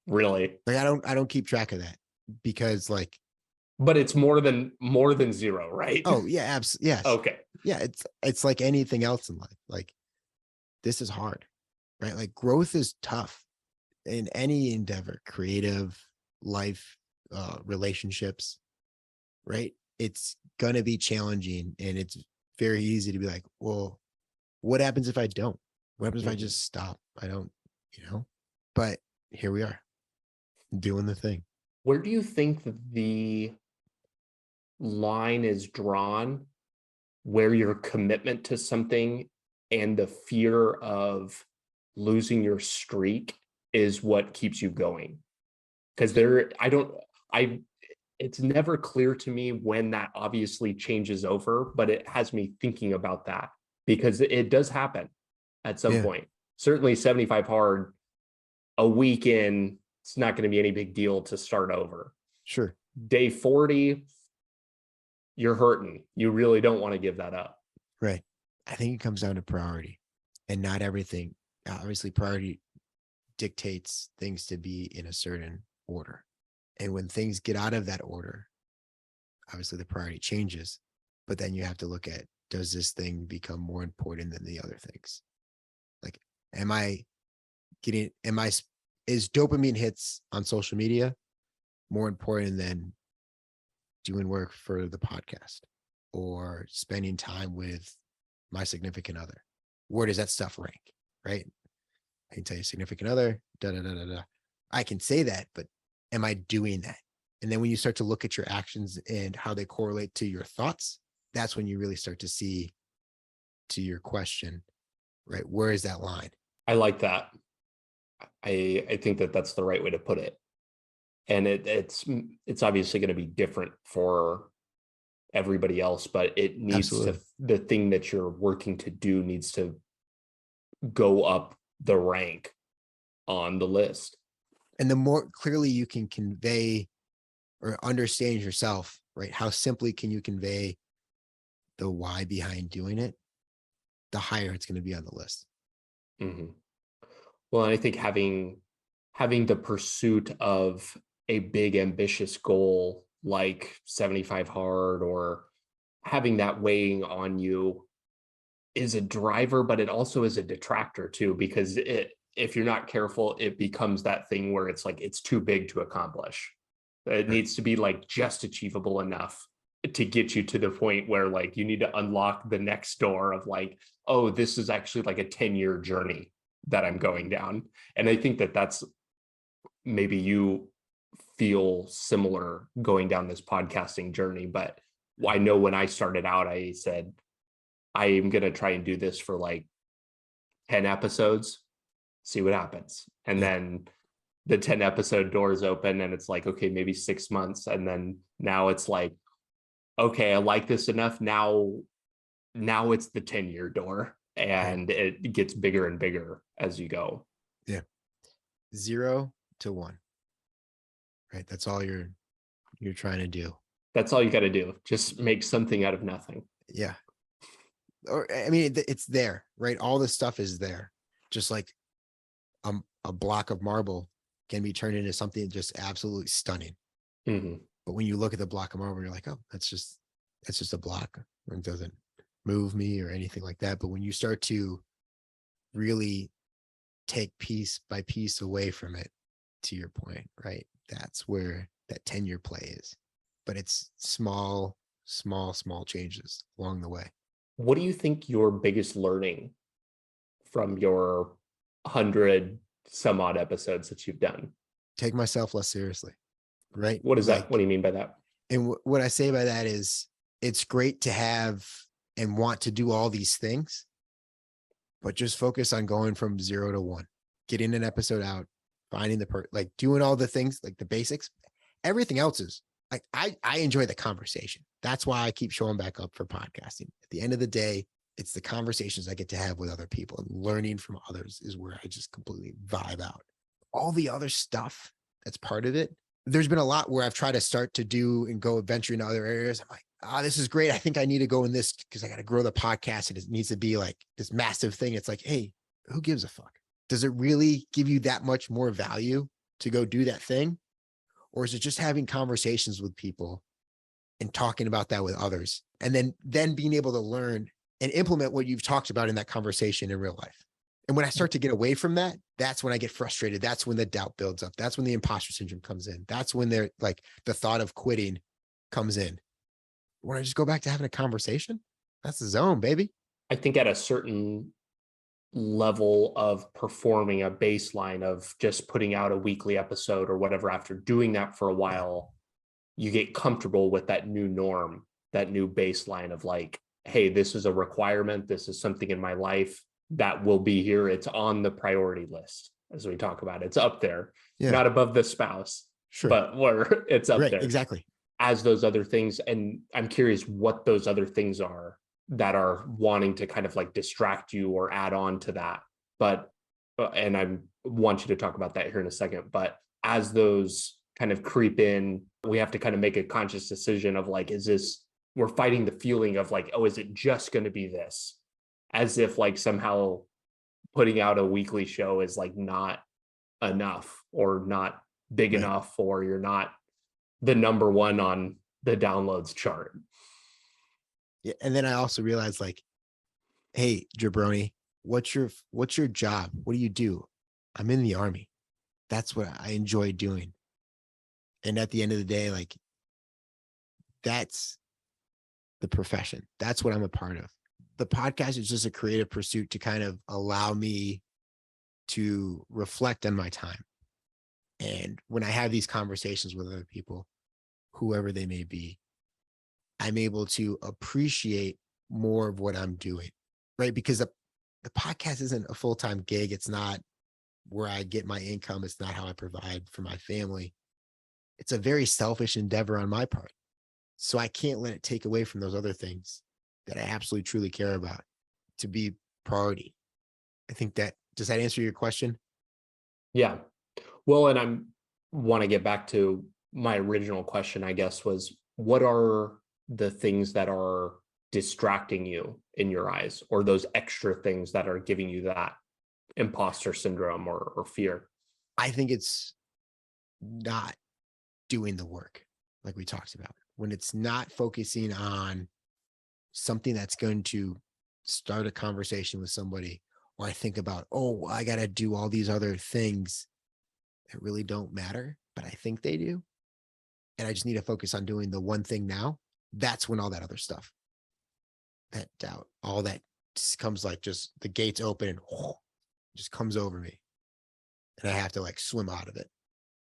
Really? Like, I don't keep track of that because like, But it's more than zero, right? oh yeah, yes. Okay. Yeah. It's like anything else in life. Like, this is hard, right? Like, growth is tough in any endeavor, creative, life, relationships, right? It's going to be challenging, and it's very easy to be like, well, what happens if I don't? What happens if I Mhm. just stop? I don't, but here we are doing the thing. Where do you think the line is drawn where your commitment to something and the fear of losing your streak is what keeps you going? Because it's never clear to me when that obviously changes over, but it has me thinking about that because it does happen at some Yeah, point. Certainly 75 hard, a week in, it's not going to be any big deal to start over. sure. Day 40, you're hurting. You really don't want to give that up. Right. I think it comes down to priority, and not everything. Obviously, priority dictates things to be in a certain order. And when things get out of that order, obviously the priority changes. But then you have to look at, does this thing become more important than the other things? Like, am I is dopamine hits on social media more important than doing work for the podcast or spending time with my significant other? Where does that stuff rank? Right. I can tell you significant other, da da da da da. I can say that, but am I doing that? And then when you start to look at your actions and how they correlate to your thoughts, that's when you really start to see, to your question, right? Where is that line? I like that. I think that that's the right way to put it. And it's obviously going to be different for everybody else, but it needs to, Absolutely. the thing that you're working to do needs to go up the rank on the list. And the more clearly you can convey or understand yourself, right? How simply can you convey the why behind doing it, the higher it's going to be on the list. Mhm. Well, and I think having the pursuit of a big ambitious goal like 75 hard or having that weighing on you is a driver, but it also is a detractor too, because if you're not careful, it becomes that thing where it's like it's too big to accomplish. It Right. needs to be like just achievable enough to get you to the point where like you need to unlock the next door of like, oh, this is actually like a 10-year journey that I'm going down. And I think that that's maybe you feel similar going down this podcasting journey. But I know when I started out, I said, I am going to try and do this for like 10 episodes, see what happens. And Yeah. then the 10 episode doors open and it's like, okay, maybe 6 months. And then now it's like, okay, I like this enough. Now it's the 10-year door Right. and it gets bigger and bigger as you go. Yeah. 0 to 1. Right. That's all you're trying to do. That's all you got to do. Just make something out of nothing. Yeah. Or I mean, it's there, right? All this stuff is there. Just like a block of marble can be turned into something just absolutely stunning. Mm-hmm. But when you look at the block of marble, you're like, oh, that's just a block. It doesn't move me or anything like that. But when you start to really take piece by piece away from it, to your point, right? That's where that 10-year play is. But it's small changes along the way. What do you think your biggest learning from your 100 some odd episodes that you've done? Take myself less seriously, right? What is Like, that? What do you mean by that? and what I say by that is it's great to have and want to do all these things, but just focus on going from 0 to 1, getting an episode out, finding like doing all the things, like the basics. Everything else is like, I enjoy the conversation. That's why I keep showing back up for podcasting. At the end of the day, It's the conversations I get to have with other people, and learning from others is where I just completely vibe out. All the other stuff that's part of it. There's been a lot where I've tried to start to do and go venture into other areas. I'm like, this is great. I think I need to go in this because I got to grow the podcast and it needs to be like this massive thing. It's like, hey, who gives a fuck? Does it really give you that much more value to go do that thing? Or is it just having conversations with people and talking about that with others, and then being able to learn and implement what you've talked about in that conversation in real life? And when I start to get away from that, that's when I get frustrated. That's when the doubt builds up. That's when the imposter syndrome comes in. That's when they're like the thought of quitting comes in. When I just go back to having a conversation, that's the zone, baby. I think at a certain level of performing a baseline of just putting out a weekly episode or whatever, after doing that for a while, you get comfortable with that new norm, that new baseline of like, hey, this is a requirement. This is something in my life that will be here. It's on the priority list, as we talk about. It's up there, not above the spouse, but where it's up there. Exactly. As those other things. And I'm curious what those other things are that are wanting to kind of like distract you or add on to that. But, and I want you to talk about that here in a second, but as those kind of creep in, we have to kind of make a conscious decision of like, is this, we're fighting the feeling of like, oh, is it just going to be this? As if like somehow putting out a weekly show is like not enough or not big enough, or you're not the number one on the downloads chart. Yeah. And then I also realized like, hey, jabroni, what's your job? What do you do? I'm in the Army. That's what I enjoy doing. And at the end of the day, like, that's the profession. That's what I'm a part of. The podcast is just a creative pursuit to kind of allow me to reflect on my time. And when I have these conversations with other people, whoever they may be, I'm able to appreciate more of what I'm doing, right? Because the podcast isn't a full-time gig. It's not where I get my income. It's not how I provide for my family. It's a very selfish endeavor on my part. So I can't let it take away from those other things that I absolutely truly care about to be priority. I think does that answer your question? Yeah. Well, and I want to get back to my original question, I guess, was what are the things that are distracting you in your eyes, or those extra things that are giving you that imposter syndrome or fear? I think it's not doing the work like we talked about. When it's not focusing on something that's going to start a conversation with somebody, or I think about, oh, I got to do all these other things that really don't matter, but I think they do. And I just need to focus on doing the one thing now. That's when all that other stuff, that doubt, all that just comes like just the gates open and just comes over me. And I have to like swim out of it.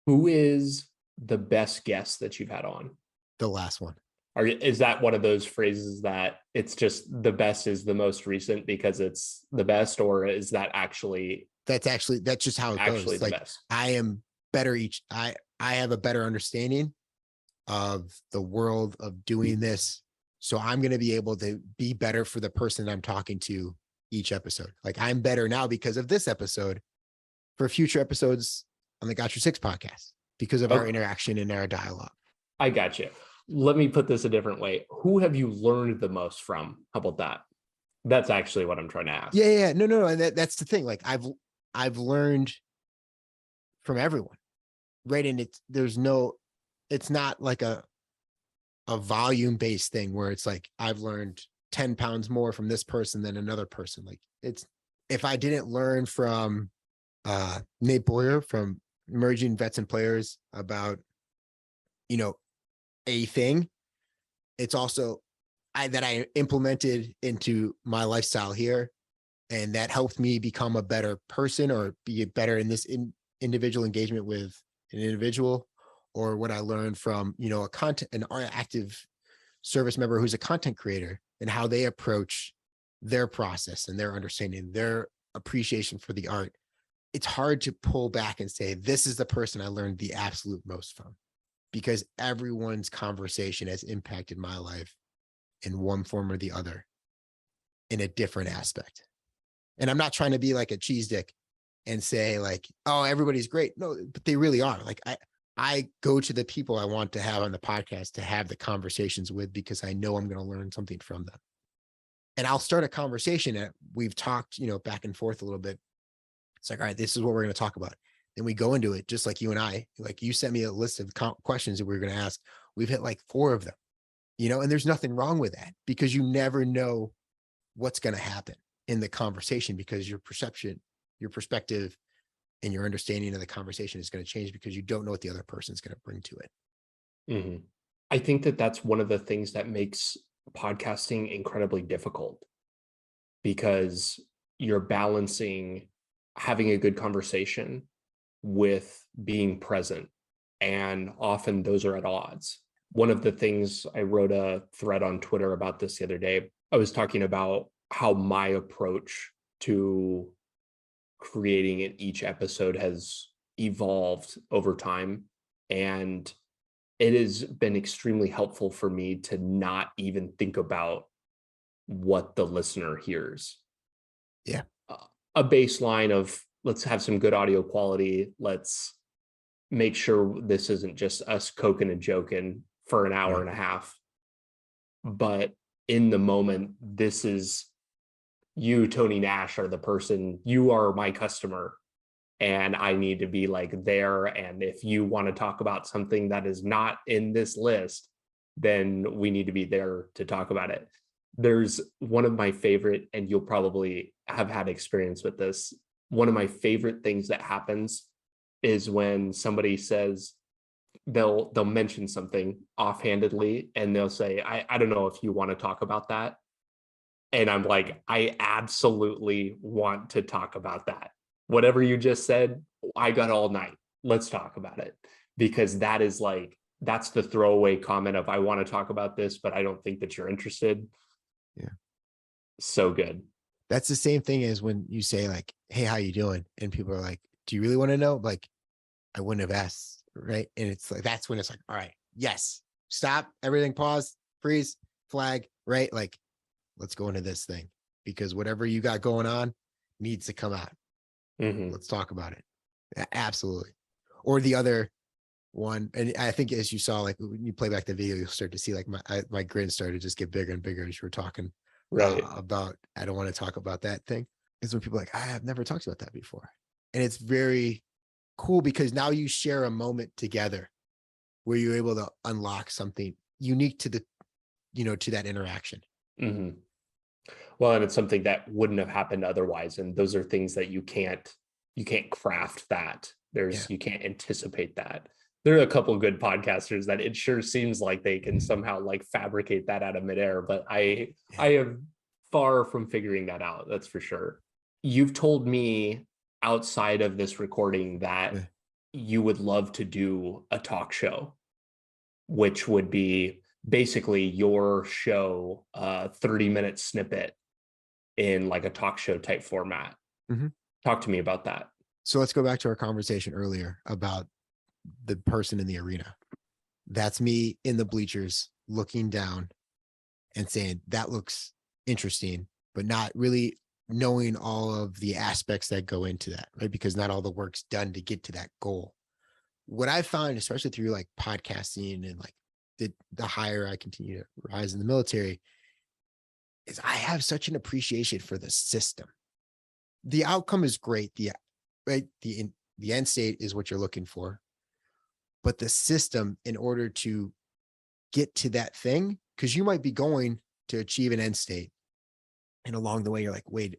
Who is the best guest that you've had on? The last one. Is that one of those phrases that it's just the best is the most recent because it's the best, or is that actually that's just how it goes. The like best? I am better I have a better understanding of the world of doing this. So I'm going to be able to be better for the person I'm talking to each episode. Like I'm better now because of this episode for future episodes on the Got Your Six podcast because of our interaction and our dialogue. I got you. Let me put this a different way. Who have you learned the most from? How about that? That's actually what I'm trying to ask. Yeah. No. And that's the thing. Like I've learned from everyone, right? And it's not like a volume based thing where it's like, I've learned 10 pounds more from this person than another person. Like if I didn't learn from Nate Boyer from Emerging Vets and Players about, a thing, it's also that I implemented into my lifestyle here, and that helped me become a better person or be better in this individual engagement with an individual, or what I learned from an active service member who's a content creator and how they approach their process and their understanding, their appreciation for the art. It's hard to pull back and say this is the person I learned the absolute most from, because everyone's conversation has impacted my life in one form or the other. in a different aspect. And I'm not trying to be like a cheese dick and say like, oh, everybody's great. No, but they really are. Like I go to the people I want to have on the podcast to have the conversations with, because I know I'm going to learn something from them. And I'll start a conversation that we've talked, back and forth a little bit. It's like, all right, this is what we're going to talk about. Then we go into it, just like you and I, like you sent me a list of questions that we were going to ask. We've hit like 4 of them, and there's nothing wrong with that, because you never know what's going to happen in the conversation, because your perception, your perspective, and your understanding of the conversation is going to change, because you don't know what the other person's going to bring to it. Mm-hmm. I think that that's one of the things that makes podcasting incredibly difficult, because you're balancing having a good conversation with being present, and often those are at odds. One of the things, I wrote a thread on Twitter about this the other day. I was talking about how my approach to creating each episode has evolved over time, and it has been extremely helpful for me to not even think about what the listener hears. Yeah. A baseline of, let's have some good audio quality. Let's make sure this isn't just us coking and joking for an hour and a half. But in the moment, this is you, Tony Nash, are the person, you are my customer, and I need to be like there. And if you want to talk about something that is not in this list, then we need to be there to talk about it. There's one of my favorite, and you'll probably have had experience with this. One of my favorite things that happens is when somebody says, they'll mention something offhandedly, and they'll say, I don't know if you want to talk about that. And I'm like, I absolutely want to talk about that. Whatever you just said, I got all night. Let's talk about it. Because that is like, that's the throwaway comment of, I want to talk about this, but I don't think that you're interested. Yeah. So good. That's the same thing as when you say like, hey, how you doing? And people are like, do you really want to know? Like, I wouldn't have asked. Right. And it's like, that's when it's like, all right, yes, stop, everything, pause, freeze, flag, right? Like, let's go into this thing, because whatever you got going on needs to come out. Mm-hmm. Let's talk about it. Absolutely. Or the other one, and I think as you saw, like when you play back the video, you'll start to see like my grin started to just get bigger and bigger as you were talking about, I don't want to talk about that thing. Is when people are like, I have never talked about that before. And it's very cool, because now you share a moment together where you're able to unlock something unique to the, to that interaction. Mm-hmm. Well, and it's something that wouldn't have happened otherwise. And those are things that you can't craft that. You can't anticipate that. There are a couple of good podcasters that it sure seems like they can somehow like fabricate that out of midair, but I am far from figuring that out. That's for sure. You've told me outside of this recording that you would love to do a talk show, which would be basically your show, 30-minute snippet in like a talk show type format. Mm-hmm. Talk to me about that. So let's go back to our conversation earlier about the person in the arena. That's me in the bleachers looking down and saying, that looks interesting, but not really knowing all of the aspects that go into that, right? Because not all the work's done to get to that goal. What I found, especially through like podcasting and like the higher I continue to rise in the military, is I have such an appreciation for the system. The outcome is great. The end state is what you're looking for, but the system, in order to get to that thing, because you might be going to achieve an end state, and along the way you're like, wait,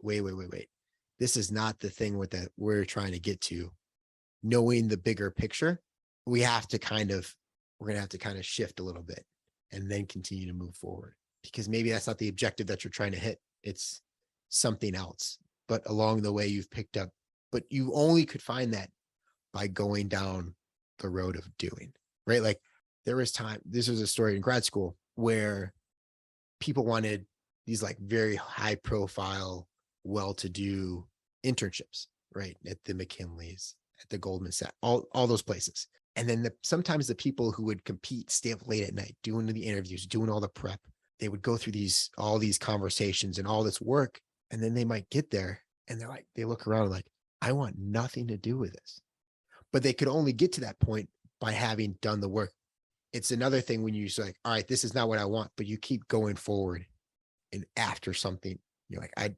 this is not the thing with that we're trying to get to. Knowing the bigger picture, we're going to have to kind of shift a little bit and then continue to move forward, because maybe that's not the objective that you're trying to hit. It's something else, but along the way you've picked up, but you only could find that by going down the road of doing, right? Like there was this was a story in grad school where people wanted these like very high profile, well-to-do internships, right? At the McKinley's, at the Goldman Sachs, all those places. And then sometimes the people who would compete, stay up late at night, doing the interviews, doing all the prep, they would go through all these conversations and all this work, and then they might get there and they're like, they look around like, I want nothing to do with this. But they could only get to that point by having done the work. It's another thing when you say, like, all right, this is not what I want, but you keep going forward, and after something, you're like, I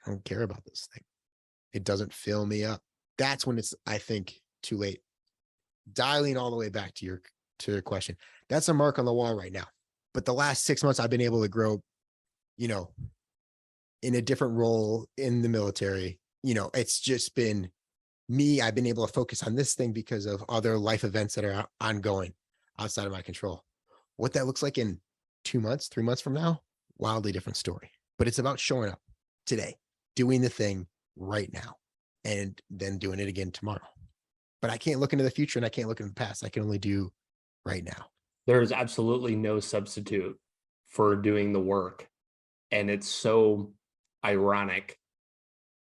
don't care about this thing. It doesn't fill me up. That's when it's, I think, too late. Dialing all the way back to your question, that's a mark on the wall right now. But the last 6 months, I've been able to grow, in a different role in the military. It's just been me. I've been able to focus on this thing because of other life events that are ongoing outside of my control. What that looks like in 2 months, 3 months from now, wildly different story. But it's about showing up today, doing the thing right now, and then doing it again tomorrow. But I can't look into the future and I can't look into the past. I can only do right now. There's absolutely no substitute for doing the work. And it's so ironic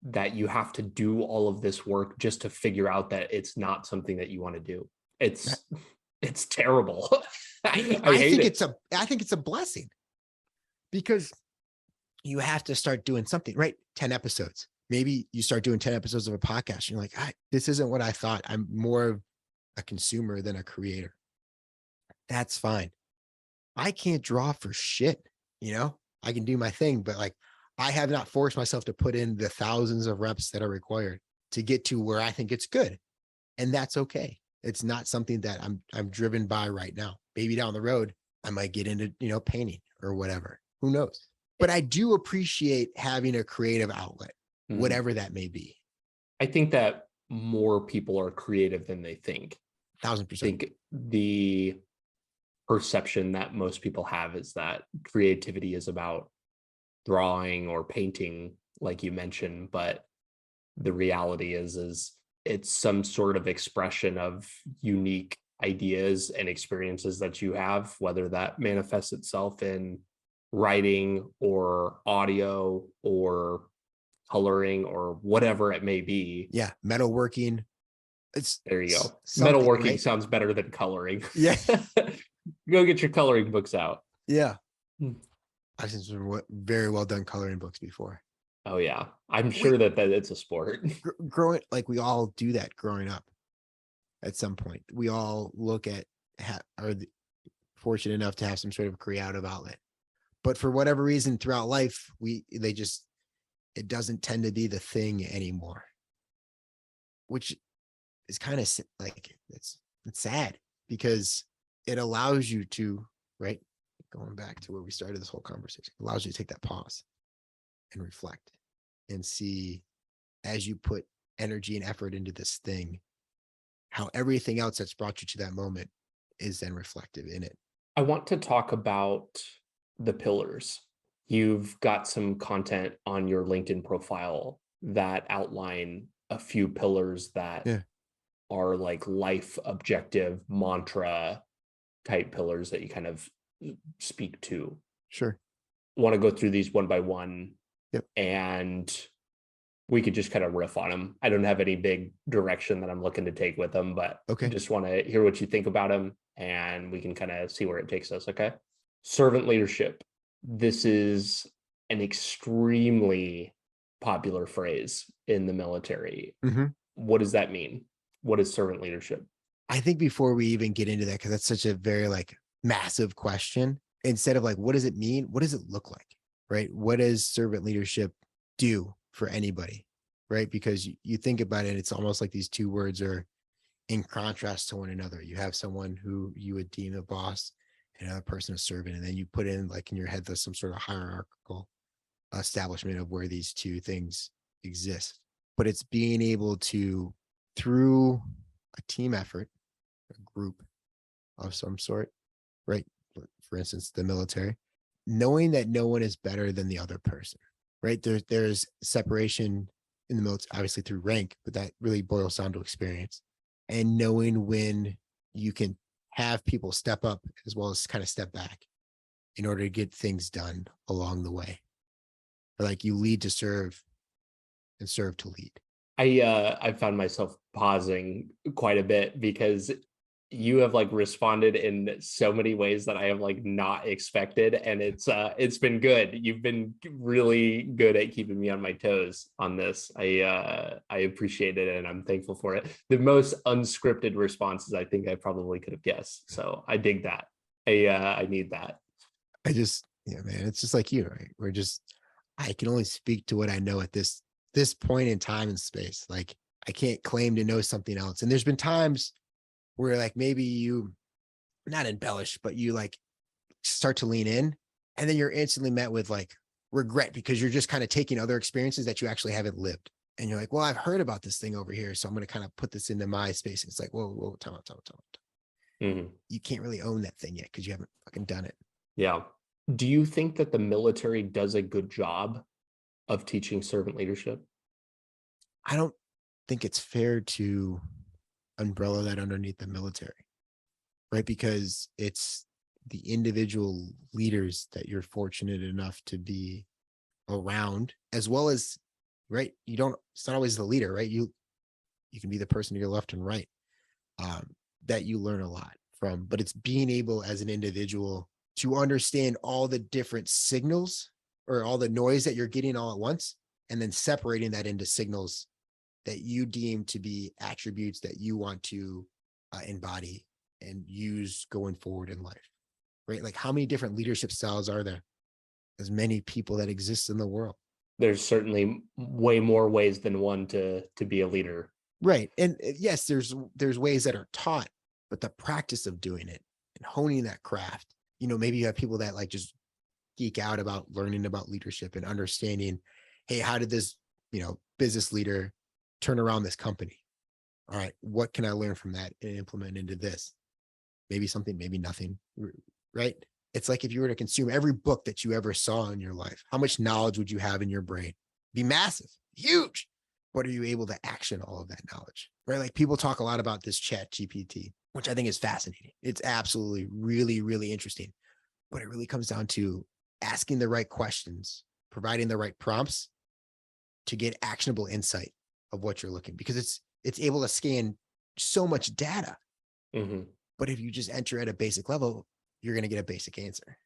that you have to do all of this work just to figure out that it's not something that you want to do. It's terrible. I hate it. I think it's a blessing, because you have to start doing something, right? 10 episodes. Maybe you start doing 10 episodes of a podcast. And you're like, this isn't what I thought. I'm more of a consumer than a creator. That's fine. I can't draw for shit. I can do my thing, but like, I have not forced myself to put in the thousands of reps that are required to get to where I think it's good. And that's okay. It's not something that I'm driven by right now. Maybe down the road, I might get into, painting or whatever. Who knows? But I do appreciate having a creative outlet, whatever that may be. I think that more people are creative than they think. 1000%. I think the perception that most people have is that creativity is about drawing or painting, like you mentioned, but the reality is it's some sort of expression of unique ideas and experiences that you have, whether that manifests itself in writing or audio or coloring or whatever it may be. Yeah, metalworking. There you go. Metalworking, right? Sounds better than coloring. Yeah. Go get your coloring books out. Yeah. I've seen some very well done coloring books before. Oh yeah, I'm sure that it's a sport. Growing, like, we all do that growing up. At some point, we all look at are fortunate enough to have some sort of creative outlet, but for whatever reason throughout life, it doesn't tend to be the thing anymore, which is kind of like, it's sad, because it allows you to, right? Going back to where we started this whole conversation, allows you to take that pause and reflect and see, as you put energy and effort into this thing, how everything else that's brought you to that moment is then reflective in it. I want to talk about the pillars. You've got some content on your LinkedIn profile that outline a few pillars that are like life objective mantra type pillars that you kind of speak to. Sure. Want to go through these one by one. Yep. And we could just kind of riff on them. I don't have any big direction that I'm looking to take with them, but just want to hear what you think about them, and we can kind of see where it takes us. Okay. Servant leadership. This is an extremely popular phrase in the military. What does that mean? What is servant leadership? I think before we even get into that, because that's such a very massive question, instead of what does it mean? What does it look like? Right? What does servant leadership do for anybody? Right? Because you think about it, it's almost like these two words are in contrast to one another. You have someone who you would deem a boss and another person a servant. And then you put in in your head, there's some sort of hierarchical establishment of where these two things exist. But it's being able to, through a team effort, a group of some sort, right? For instance, the military, knowing that no one is better than the other person, right? There's separation in the military, obviously through rank, but that really boils down to experience, and knowing when you can have people step up as well as kind of step back in order to get things done along the way. Or you lead to serve and serve to lead. I found myself pausing quite a bit, because you have like responded in so many ways that I have like not expected. And it's been good. You've been really good at keeping me on my toes on this. I appreciate it and I'm thankful for it. The most unscripted responses I think I probably could have guessed. So I dig that. I need that. Yeah, man, it's just like you, right? I can only speak to what I know at this point in time and space. Like I can't claim to know something else. And there's been times where like maybe you not embellish, but you like start to lean in and then you're instantly met with like regret because you're just kind of taking other experiences that you actually haven't lived. And you're like, well, I've heard about this thing over here. So I'm going to kind of put this into my space. And it's like, whoa, time out. You can't really own that thing yet because you haven't fucking done it. Yeah. Do you think that the military does a good job of teaching servant leadership? I don't think it's fair to umbrella that underneath the military, right? Because it's the individual leaders that you're fortunate enough to be around, as well as, right? It's not always the leader, right? You can be the person to your left and right, that you learn a lot from, but it's being able as an individual to understand all the different signals or all the noise that you're getting all at once, and then separating that into signals that you deem to be attributes that you want to embody and use going forward in life, right? Like how many different leadership styles are there? As many people that exist in the world. There's certainly way more ways than one to be a leader. Right. And yes, there's ways that are taught, but the practice of doing it and honing that craft, maybe you have people that like just geek out about learning about leadership and understanding, hey, how did this, business leader turn around this company? All right, what can I learn from that and implement into this? Maybe something, maybe nothing, right? It's like if you were to consume every book that you ever saw in your life, how much knowledge would you have in your brain? Be massive, huge. But are you able to action all of that knowledge, right? Like people talk a lot about this Chat GPT, which I think is fascinating. It's absolutely really, really interesting. But it really comes down to asking the right questions, providing the right prompts to get actionable insight of what you're looking, because it's able to scan so much data. But if you just enter at a basic level, you're going to get a basic answer.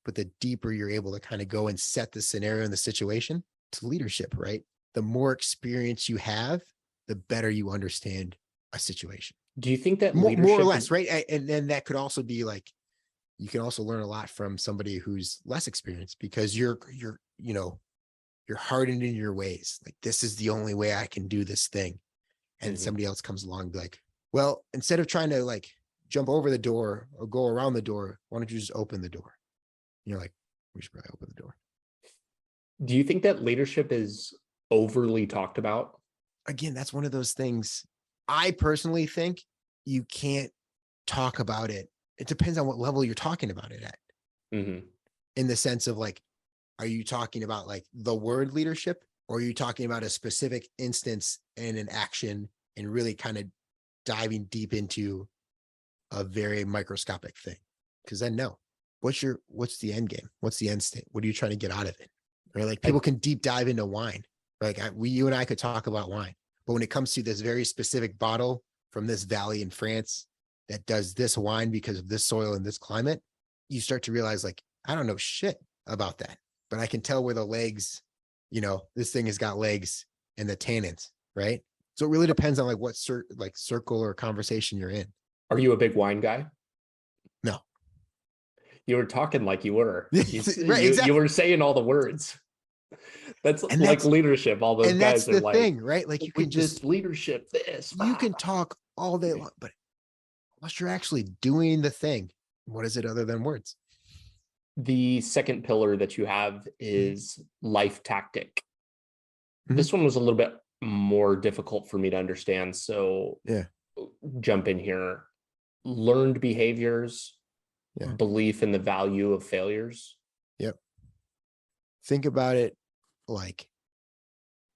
But the deeper you're able to kind of go and set the scenario and the situation, to leadership, right? The more experience you have, the better you understand a situation. Do you think that more or less, right? And then that could also be like, you can also learn a lot from somebody who's less experienced because you're hardened in your ways. Like, this is the only way I can do this thing. And somebody else comes along and be like, well, instead of trying to like jump over the door or go around the door, why don't you just open the door? And you're like, we should probably open the door. Do you think that leadership is overly talked about? Again, that's one of those things. I personally think you can't talk about it. It depends on what level you're talking about it at. In the sense of like, are you talking about like the word leadership, or are you talking about a specific instance and an action and really kind of diving deep into a very microscopic thing? Because then no, what's the end game? What's the end state? What are you trying to get out of it? Right? Like people can deep dive into wine. Like you and I could talk about wine, but when it comes to this very specific bottle from this valley in France that does this wine because of this soil and this climate, you start to realize like, I don't know shit about that, but I can tell where the legs, this thing has got legs and the tannins, right? So it really depends on like what circle or conversation you're in. Are you a big wine guy? No. You were talking like you were. Right, exactly. You were saying all the words. That's like leadership. All those guys are like, thing, right? Like you can just leadership this. You can talk all day long, but unless you're actually doing the thing, what is it other than words? The second pillar that you have is life tactic. This one was a little bit more difficult for me to understand. So jump in here. Learned behaviors, belief in the value of failures. Yep. Think about it like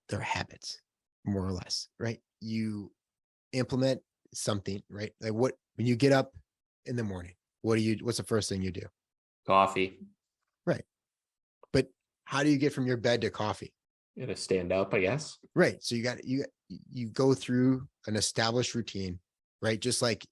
they're habits, more or less, right? You implement something, right? Like when you get up in the morning, what's the first thing you do? Coffee. Right. But how do you get from your bed to coffee? You gotta stand up, I guess. Right. So you go through an established routine, right? Just like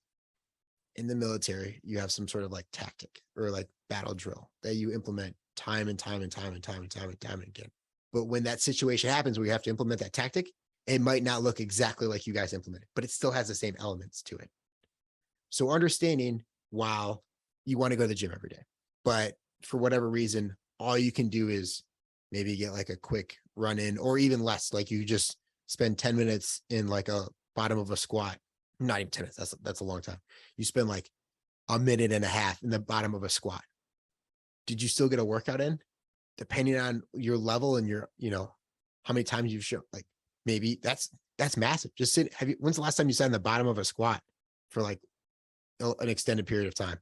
in the military, you have some sort of like tactic or like battle drill that you implement time and time and time and time and time and time again. But when that situation happens where you have to implement that tactic, it might not look exactly like you guys implemented, but it still has the same elements to it. So understanding, while you want to go to the gym every day, but for whatever reason, all you can do is maybe get like a quick run in, or even less, like you just spend 10 minutes in like a bottom of a squat. Not even 10 minutes. That's a long time. You spend like a minute and a half in the bottom of a squat. Did you still get a workout in? Depending on your level and your, how many times you've shown, like maybe that's massive. Just sit. When's the last time you sat in the bottom of a squat for like an extended period of time?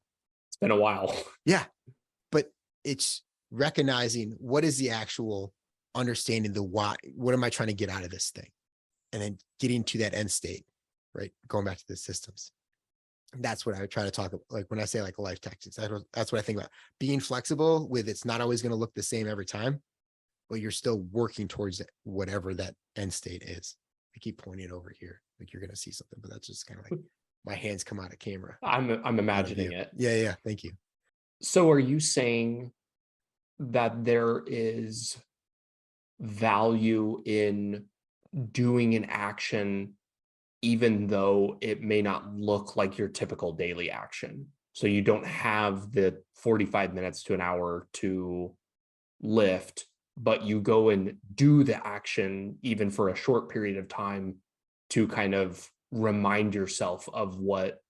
It's been a while. Yeah. But it's recognizing what is the actual understanding, the why, what am I trying to get out of this thing? And then getting to that end state, right? Going back to the systems. That's what I would try to talk about. Like when I say like life tactics, that's what I think about. Being flexible with, it's not always going to look the same every time, but you're still working towards it, whatever that end state is. I keep pointing over here, like you're going to see something, but that's just kind of like my hands come out of camera. I'm imagining it. Yeah. Thank you. So are you saying that there is value in doing an action even though it may not look like your typical daily action? So you don't have the 45 minutes to an hour to lift, but you go and do the action even for a short period of time to kind of remind yourself of what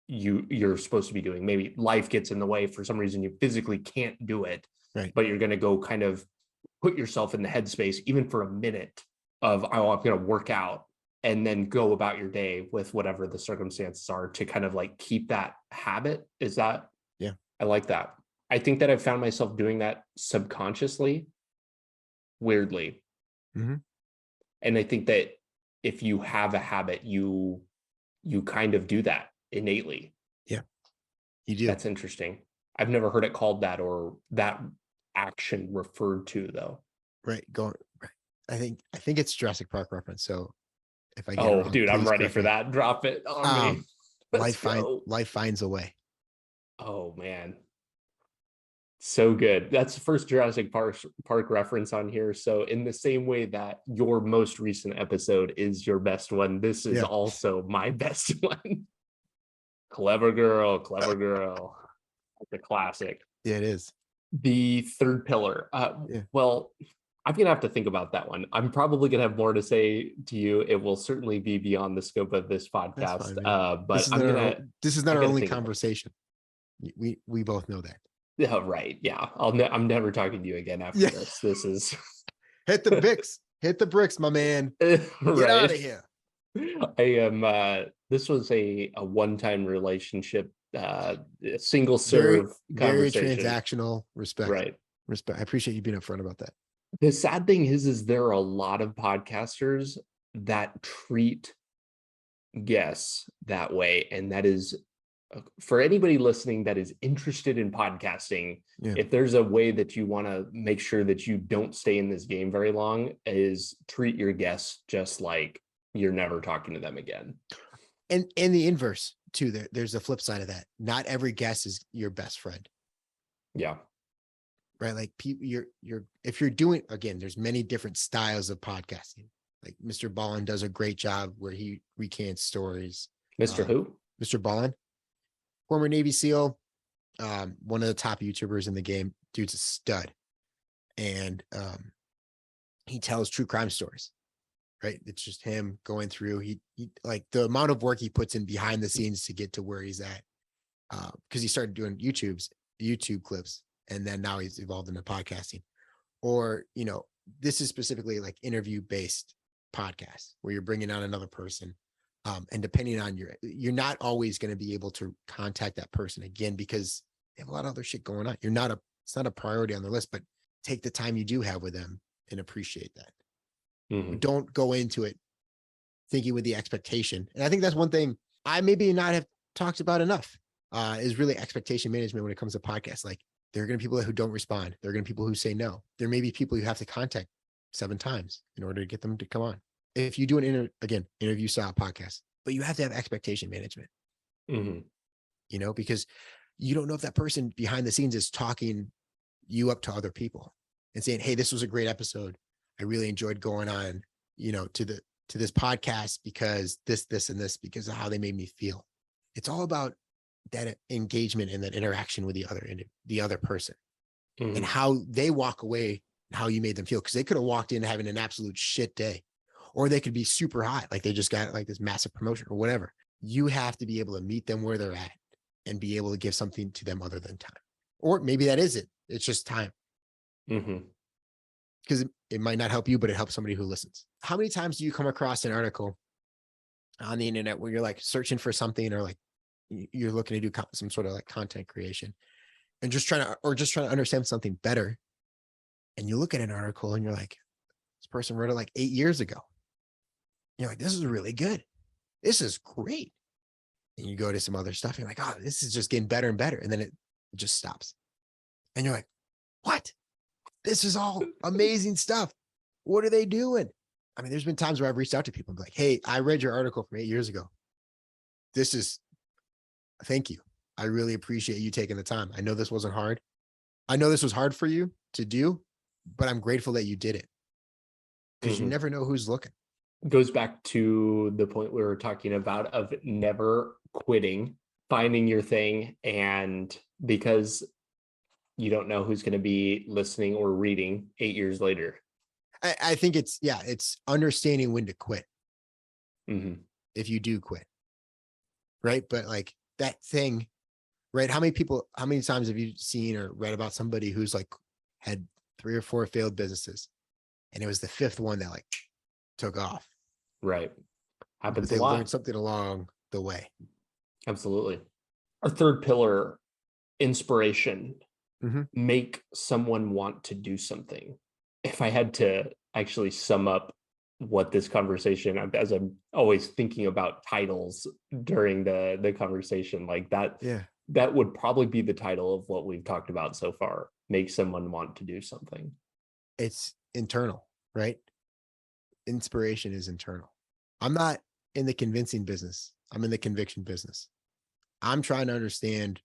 you're supposed to be doing. Maybe life gets in the way for some reason, you physically can't do it, right? But you're going to go kind of put yourself in the headspace, even for a minute, of, oh, I'm going to work out, and then go about your day with whatever the circumstances are, to kind of like keep that habit. Is that? Yeah. I like that. I think that I've found myself doing that subconsciously, weirdly. Mm-hmm. And I think that if you have a habit, you kind of do that innately. Yeah, you do. That's interesting. I've never heard it called that, or that action referred to, though. Right. Right. I think it's Jurassic Park reference. So if I get it Oh, wrong, dude, I'm please ready correct for me. that. Drop it on me. Let's go. Life finds a way. Oh man, so good. That's the first Jurassic Park reference on here. So in the same way that your most recent episode is your best one, this is also my best one. Clever girl, clever girl. That's a classic. Yeah, it is. The third pillar. Well, I'm going to have to think about that one. I'm probably going to have more to say to you. It will certainly be beyond the scope of this podcast. Fine, but this is not our only conversation. We both know that. Yeah, right. Yeah. I'm never talking to you again after this. This is hit the bricks. Hit the bricks, my man. Get out of here. I am this was a one-time relationship, single serve conversation. Very transactional. Respect. Right. Respect. I appreciate you being upfront about that. The sad thing is there are a lot of podcasters that treat guests that way. And that is, for anybody listening that is interested in podcasting, if there's a way that you want to make sure that you don't stay in this game very long, is treat your guests just like you're never talking to them again. And the inverse too, there's a flip side of that. Not every guest is your best friend. Yeah. Right. Like people, if you're doing, again, there's many different styles of podcasting. Like Mr. Ballin does a great job where he recants stories. Mr. Who? Mr. Ballin, former Navy SEAL, one of the top YouTubers in the game. Dude's a stud. And he tells true crime stories, right? It's just him going through, he like the amount of work he puts in behind the scenes to get to where he's at. Because he started doing YouTube clips. And then now he's evolved into podcasting. Or, this is specifically like interview-based podcast where you're bringing on another person. And depending on you're not always going to be able to contact that person again because they have a lot of other shit going on. It's not a priority on the list, but take the time you do have with them and appreciate that. Mm-hmm. Don't go into it thinking with the expectation. And I think that's one thing I maybe not have talked about enough, is really expectation management when it comes to podcasts. Like, there are going to be people who don't respond. There are going to be people who say no. There may be people you have to contact 7 times in order to get them to come on. If you do an interview style podcast, but you have to have expectation management. Mm-hmm. because you don't know if that person behind the scenes is talking you up to other people and saying, hey, this was a great episode. I really enjoyed going on, to this podcast because this, and this, because of how they made me feel. It's all about that engagement and that interaction with the other person and how they walk away and how you made them feel. Cause they could have walked in having an absolute shit day, or they could be super hot. Like they just got like this massive promotion or whatever. You have to be able to meet them where they're at and be able to give something to them other than time. Or maybe that is it. It's just time. Because it might not help you, but it helps somebody who listens. How many times do you come across an article on the internet where you're like searching for something, or like you're looking to do some sort of like content creation and just trying to understand something better. And you look at an article and you're like, this person wrote it like 8 years ago. You're like, this is really good. This is great. And you go to some other stuff. And you're like, oh, this is just getting better and better. And then it just stops. And you're like, what? This is all amazing stuff. What are they doing? I mean, there's been times where I've reached out to people and be like, hey, I read your article from 8 years ago. Thank you. I really appreciate you taking the time. I know this wasn't hard. I know this was hard for you to do, but I'm grateful that you did it, because you never know who's looking. Goes back to the point we were talking about of never quitting, finding your thing. And because you don't know who's going to be listening or reading 8 years later. I think it's understanding when to quit. If you do quit. Right. But like that thing, right? How many times have you seen or read about somebody who's like had 3 or 4 failed businesses, and it was the 5th one that like took off? Right. Happens But they a lot. learned something along the way. Absolutely. Our third pillar, inspiration. Make someone want to do something. If I had to actually sum up what this conversation, as I'm always thinking about titles during the conversation, like that, that would probably be the title of what we've talked about so far. Make someone want to do something. It's internal, right? Inspiration is internal. I'm not in the convincing business. I'm in the conviction business. I'm trying to understand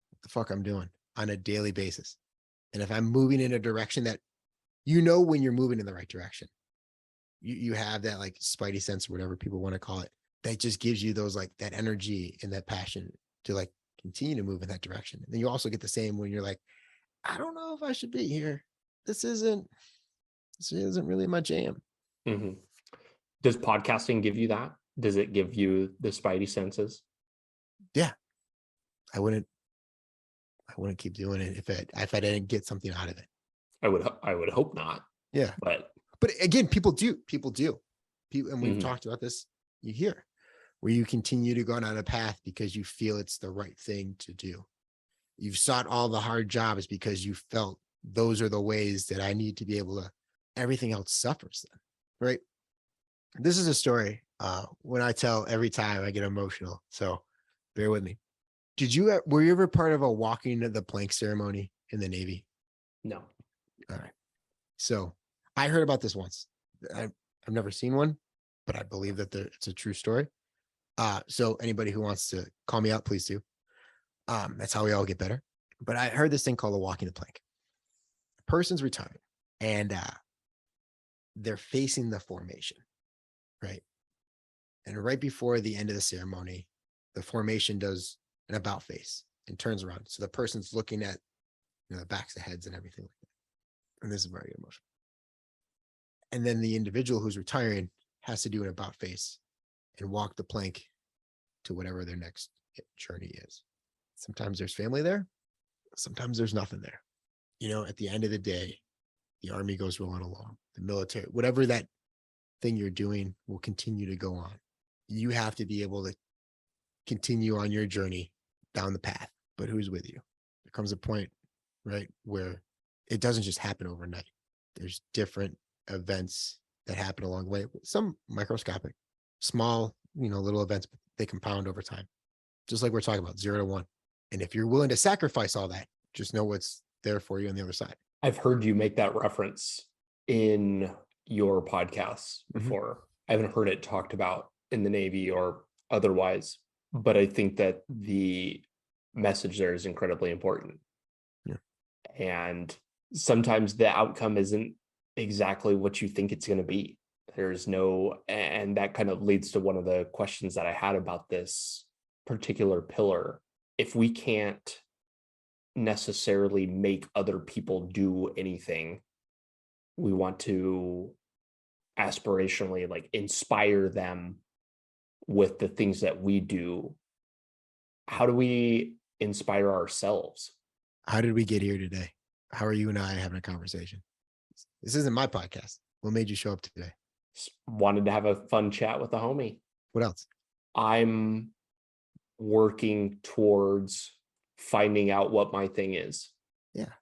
what the fuck I'm doing on a daily basis. And if I'm moving in a direction that, when you're moving in the right direction, you have that like spidey sense or whatever people want to call it, that just gives you those like that energy and that passion to like continue to move in that direction. And then you also get the same when you're like, I don't know if I should be here. This isn't really my jam. Does podcasting give you that? Does it give you the spidey senses? Yeah. I wouldn't keep doing it if I didn't get something out of it. I would hope not. Yeah. But again, people do. And we've talked about this, you hear, where you continue to go down a path because you feel it's the right thing to do. You've sought all the hard jobs because you felt those are the ways that I need to be able to, everything else suffers then, right? This is a story when I tell every time I get emotional. So bear with me. Were you ever part of a walking the plank ceremony in the Navy? No. All right. So I heard about this once. I've never seen one, but I believe that it's a true story. So anybody who wants to call me out, please do. That's how we all get better. But I heard this thing called a walking the plank. A person's retiring and they're facing the formation, right? And right before the end of the ceremony, the formation does an about face and turns around. So the person's looking at the backs of heads and everything like that. And this is very emotional. And then the individual who's retiring has to do an about face and walk the plank to whatever their next journey is. Sometimes there's family there. Sometimes there's nothing there. At the end of the day, the army goes rolling along. The military, whatever that thing you're doing will continue to go on. You have to be able to continue on your journey down the path. But who's with you? There comes a point, right, where it doesn't just happen overnight. There's different events that happen along the way. Some microscopic, small, little events, but they compound over time. Just like we're talking about 0 to 1. And if you're willing to sacrifice all that, just know what's there for you on the other side. I've heard you make that reference in your podcasts before. I haven't heard it talked about in the Navy or otherwise, but I think that the message there is incredibly important. Yeah. And sometimes the outcome isn't exactly what you think it's going to be. And that kind of leads to one of the questions that I had about this particular pillar. If we can't necessarily make other people do anything, we want to aspirationally like inspire them with the things that we do. How do we inspire ourselves? How did we get here today? How are you and I having a conversation? This isn't my podcast. What made you show up today? Just wanted to have a fun chat with a homie. What else? I'm working towards finding out what my thing is. Yeah.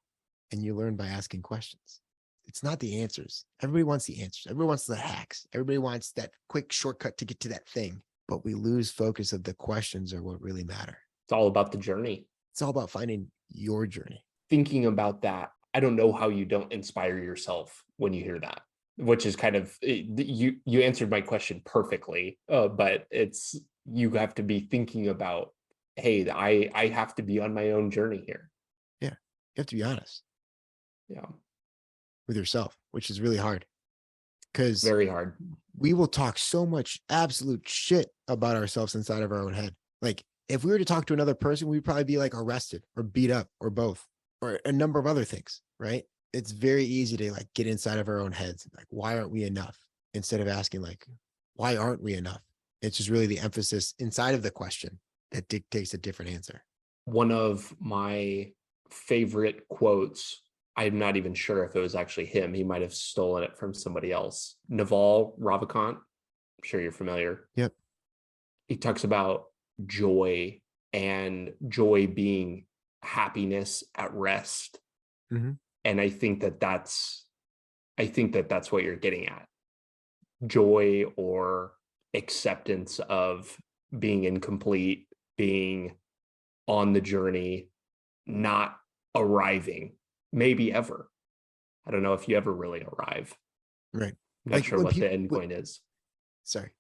And you learn by asking questions. It's not the answers. Everybody wants the answers. Everybody wants the hacks. Everybody wants that quick shortcut to get to that thing. But we lose focus of the questions are what really matter. It's all about the journey. It's all about finding your journey. Thinking about that, I don't know how you don't inspire yourself when you hear that, which is kind of, you answered my question perfectly, but it's, you have to be thinking about, hey, I have to be on my own journey here. Yeah. You have to be honest. Yeah. With yourself, which is really hard. Because very hard. We will talk so much absolute shit about ourselves inside of our own head. Like if we were to talk to another person, we'd probably be like arrested or beat up or both or a number of other things, right? It's very easy to like get inside of our own heads. Like, why aren't we enough? Instead of asking like, why aren't we enough? It's just really the emphasis inside of the question that dictates a different answer. One of my favorite quotes, I'm not even sure if it was actually him. He might have stolen it from somebody else. Naval Ravikant, I'm sure you're familiar. Yep. He talks about joy and joy being happiness at rest. Mm-hmm. And I think that that's what you're getting at. Joy or acceptance of being incomplete, being on the journey, not arriving, maybe ever. I don't know if you ever really arrive. Right. I'm not sure what the end point is. Sorry.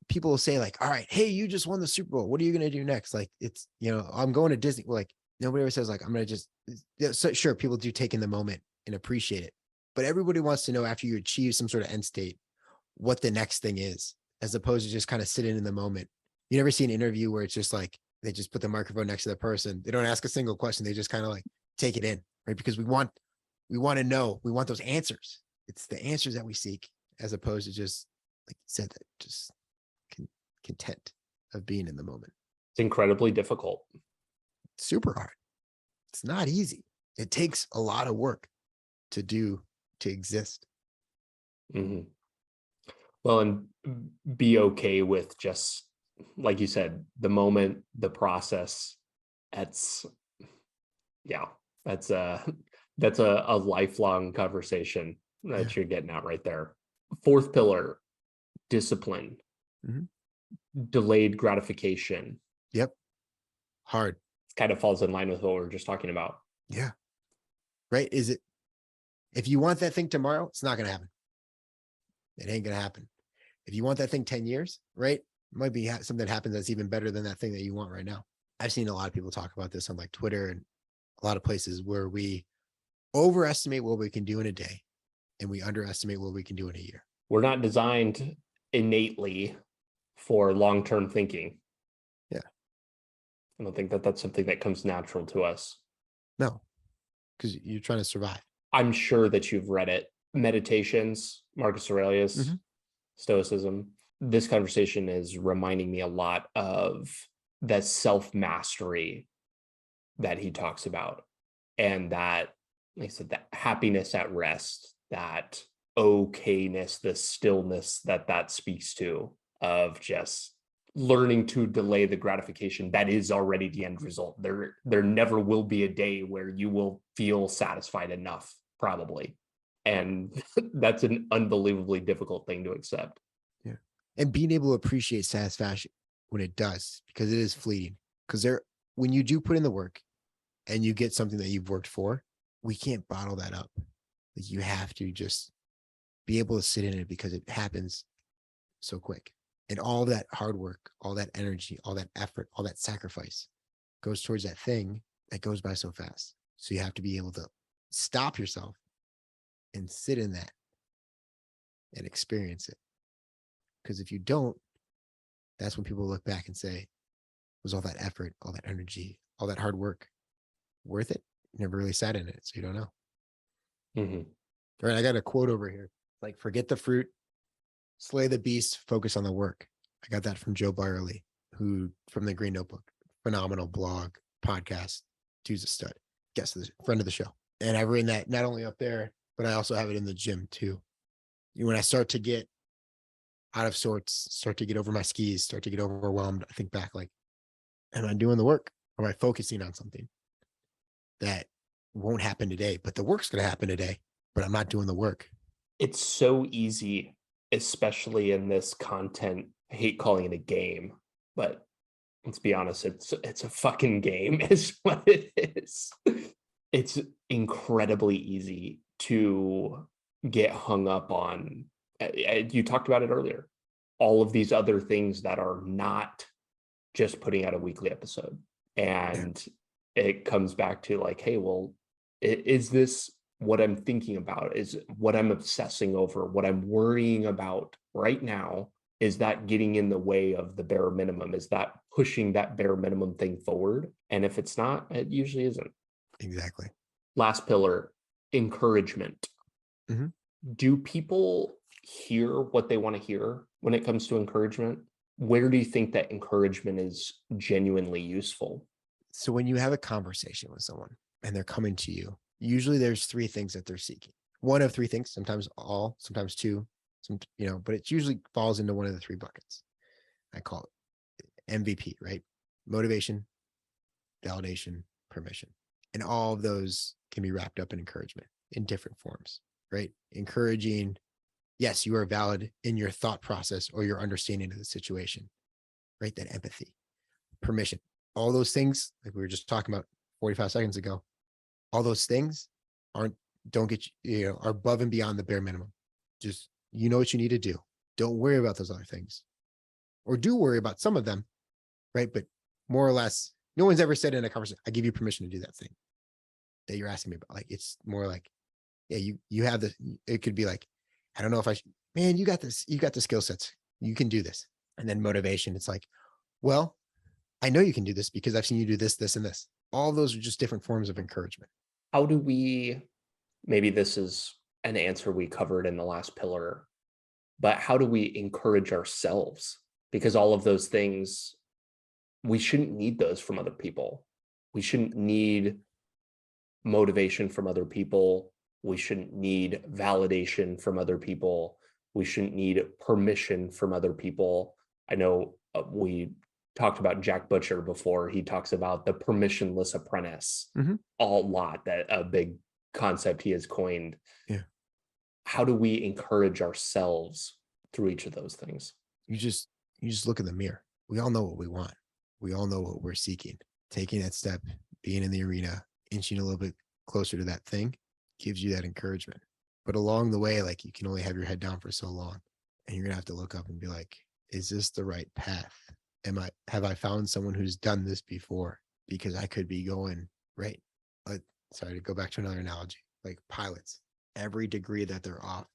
People will say like, all right, hey, you just won the Super Bowl. What are you going to do next? Like, it's, I'm going to Disney. Well, like nobody ever says like, I'm going to just, so sure. People do take in the moment and appreciate it, but everybody wants to know after you achieve some sort of end state, what the next thing is, as opposed to just kind of sitting in the moment. You never see an interview where it's just like, they just put the microphone next to the person. They don't ask a single question. They just kind of like take it in, right? Because we want to know, we want those answers. It's the answers that we seek, as opposed to just, like you said, that just content of being in the moment. It's incredibly difficult. Super hard. It's not easy. It takes a lot of work to exist. Mm-hmm. Well, and be okay with just, like you said, the moment, the process. That's a lifelong conversation that you're getting at right there. Fourth pillar, discipline. Mm-hmm. Delayed gratification. Yep. Hard. It kind of falls in line with what we were just talking about. Yeah. Right. If you want that thing tomorrow, it's not going to happen. It ain't going to happen. If you want that thing 10 years, right? It might be something that happens that's even better than that thing that you want right now. I've seen a lot of people talk about this on like Twitter and a lot of places where we overestimate what we can do in a day and we underestimate what we can do in a year. We're not designed innately for long-term thinking. Yeah. I don't think that that's something that comes natural to us. No, because you're trying to survive. I'm sure that you've read it. Meditations, Marcus Aurelius, mm-hmm. Stoicism. This conversation is reminding me a lot of that self-mastery that he talks about. And that, like I said, that happiness at rest, that okayness, the stillness that speaks to, of just learning to delay the gratification that is already the end result. There never will be a day where you will feel satisfied enough, probably. And that's an unbelievably difficult thing to accept. Yeah. And being able to appreciate satisfaction when it does, because it is fleeting. Because when you do put in the work and you get something that you've worked for, we can't bottle that up. Like you have to just be able to sit in it because it happens so quick. And all that hard work, all that energy, all that effort, all that sacrifice goes towards that thing that goes by so fast. So you have to be able to stop yourself and sit in that and experience it. Because if you don't, that's when people look back and say, was all that effort, all that energy, all that hard work worth it? You never really sat in it, so you don't know. Mm-hmm. All right, I got a quote over here. Like, forget the fruit, slay the beast, focus on the work. I got that from Joe Byerly, who from the Green Notebook, phenomenal blog, podcast, dude's a stud, guest of the friend of the show. And I've written that not only up there, but I also have it in the gym too. When I start to get out of sorts, start to get over my skis, start to get overwhelmed, I think back like, am I doing the work? Or am I focusing on something that won't happen today, but the work's going to happen today, but I'm not doing the work? It's so easy, especially in this content. I hate calling it a game, but let's be honest, it's a fucking game is what it is. It's incredibly easy to get hung up on. You talked about it earlier. All of these other things that are not just putting out a weekly episode. And it comes back to like, hey, well, is this what I'm thinking about? Is what I'm obsessing over, what I'm worrying about right now? Is that getting in the way of the bare minimum? Is that pushing that bare minimum thing forward? And if it's not, it usually isn't. Exactly. Last pillar, encouragement. Mm-hmm. Do people hear what they want to hear when it comes to encouragement? Where do you think that encouragement is genuinely useful? So when you have a conversation with someone and they're coming to you, usually there's three things that they're seeking. One of three things, sometimes all, sometimes two, but it usually falls into one of the three buckets. I call it MVP, right? Motivation, validation, permission. And all of those can be wrapped up in encouragement in different forms, right? Encouraging, yes, you are valid in your thought process or your understanding of the situation, right? That empathy, permission, all those things, like we were just talking about 45 seconds ago, all those things don't get you, are above and beyond the bare minimum. Just, you know what you need to do. Don't worry about those other things, or do worry about some of them, right? But more or less, no one's ever said in a conversation, I give you permission to do that thing that you're asking me about. Like, it's more like, yeah, you have the, it could be like, I don't know if I should, man, you got this, you got the skill sets, you can do this. And then motivation, it's like, well, I know you can do this because I've seen you do this, this, and this. All of those are just different forms of encouragement. How do we, maybe this is an answer we covered in the last pillar, but how do we encourage ourselves? Because all of those things, we shouldn't need those from other people. We shouldn't need motivation from other people. We shouldn't need validation from other people. We shouldn't need permission from other people. I know we talked about Jack Butcher before. He talks about the permissionless apprentice a lot, that a big concept he has coined. Yeah. How do we encourage ourselves through each of those things? You just look in the mirror. We all know what we want. We all know what we're seeking. Taking that step, being in the arena, inching a little bit closer to that thing gives you that encouragement. But along the way, like, you can only have your head down for so long, and you're gonna have to look up and be like, is this the right path? Have I found someone who's done this before? Because I could be going right. Sorry to go back to another analogy, like pilots, every degree that they're off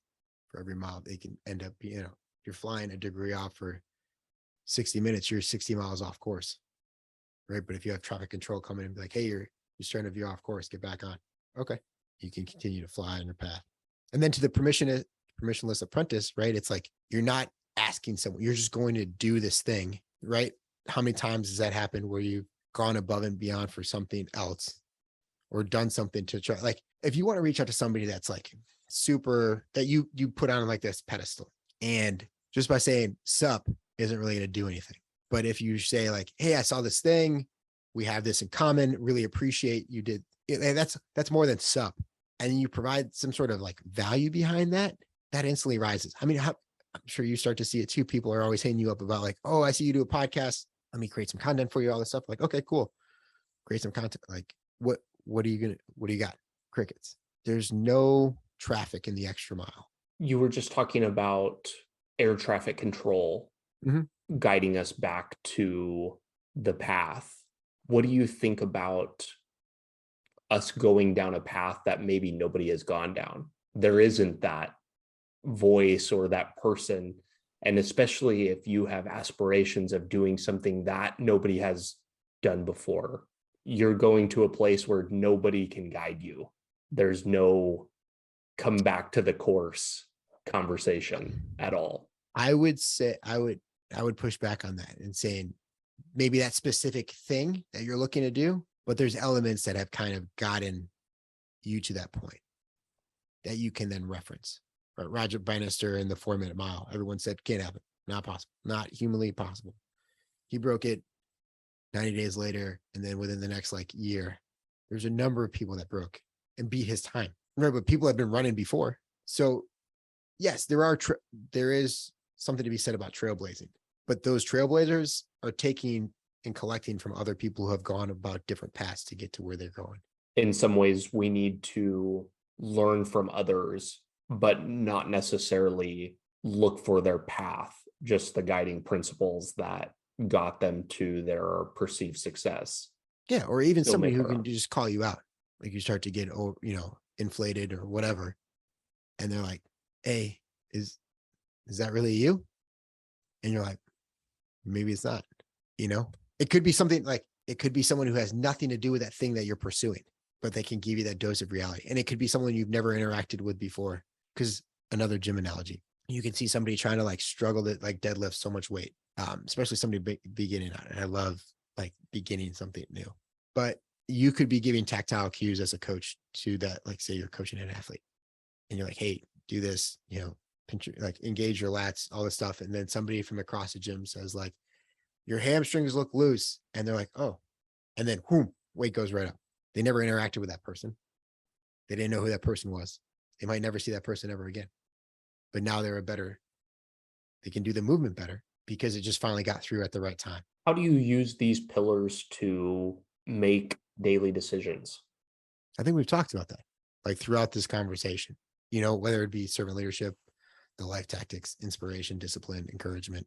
for every mile, they can end up being, you're flying a degree off for 60 minutes, you're 60 miles off course, right? But if you have traffic control come in and be like, hey, you're starting to veer off course, get back on. Okay. You can continue to fly on your path. And then to the permissionless apprentice, right? It's like, you're not asking someone, you're just going to do this thing, right? How many times has that happened where you've gone above and beyond for something else, or done something to try? Like, if you want to reach out to somebody that's like super, that you put on like this pedestal, and just by saying sup isn't really going to do anything. But if you say like, hey, I saw this thing, we have this in common, really appreciate you did it, that's more than sup. And you provide some sort of like value behind that, that instantly rises. I mean, I'm sure you start to see it too. People are always hitting you up about like, oh, I see you do a podcast, let me create some content for you, all this stuff. Like, okay, cool. Create some content. Like, what do you got? Crickets. There's no traffic in the extra mile. You were just talking about air traffic control guiding us back to the path. What do you think about us going down a path that maybe nobody has gone down? There isn't that voice or that person. And especially if you have aspirations of doing something that nobody has done before, you're going to a place where nobody can guide you. There's no come back to the course conversation at all. I would say I would push back on that and saying maybe that specific thing that you're looking to do, but there's elements that have kind of gotten you to that point that you can then reference. Right? Roger Bannister in the 4-minute mile, everyone said can't happen, not possible, not humanly possible. He broke it 90 days later, and then within the next like year, there's a number of people that broke and beat his time. Right, but people have been running before, so yes, there is something to be said about trailblazing, but those trailblazers are taking and collecting from other people who have gone about different paths to get to where they're going. In some ways, we need to learn from others, but not necessarily look for their path, just the guiding principles that got them to their perceived success. Yeah, or even Still somebody make who our can own. just call you out, like you start to get inflated or whatever, and they're like, "Hey, is that really you?" And you're like, "Maybe it's not." It could be something like it could be someone who has nothing to do with that thing that you're pursuing, but they can give you that dose of reality. And it could be someone you've never interacted with before. Because another gym analogy, you can see somebody trying to like struggle to like deadlift so much weight, especially somebody beginning on it. I love like beginning something new, but you could be giving tactile cues as a coach to that. Like say you're coaching an athlete and you're like, "Hey, do this, pinch like engage your lats, all this stuff." And then somebody from across the gym says like, "Your hamstrings look loose." And they're like, "Oh," and then whoom, weight goes right up. They never interacted with that person. They didn't know who that person was. They might never see that person ever again. But now they can do the movement better because it just finally got through at the right time. How do you use these pillars to make daily decisions? I think we've talked about that like throughout this conversation, whether it be servant leadership, the life tactics, inspiration, discipline, encouragement.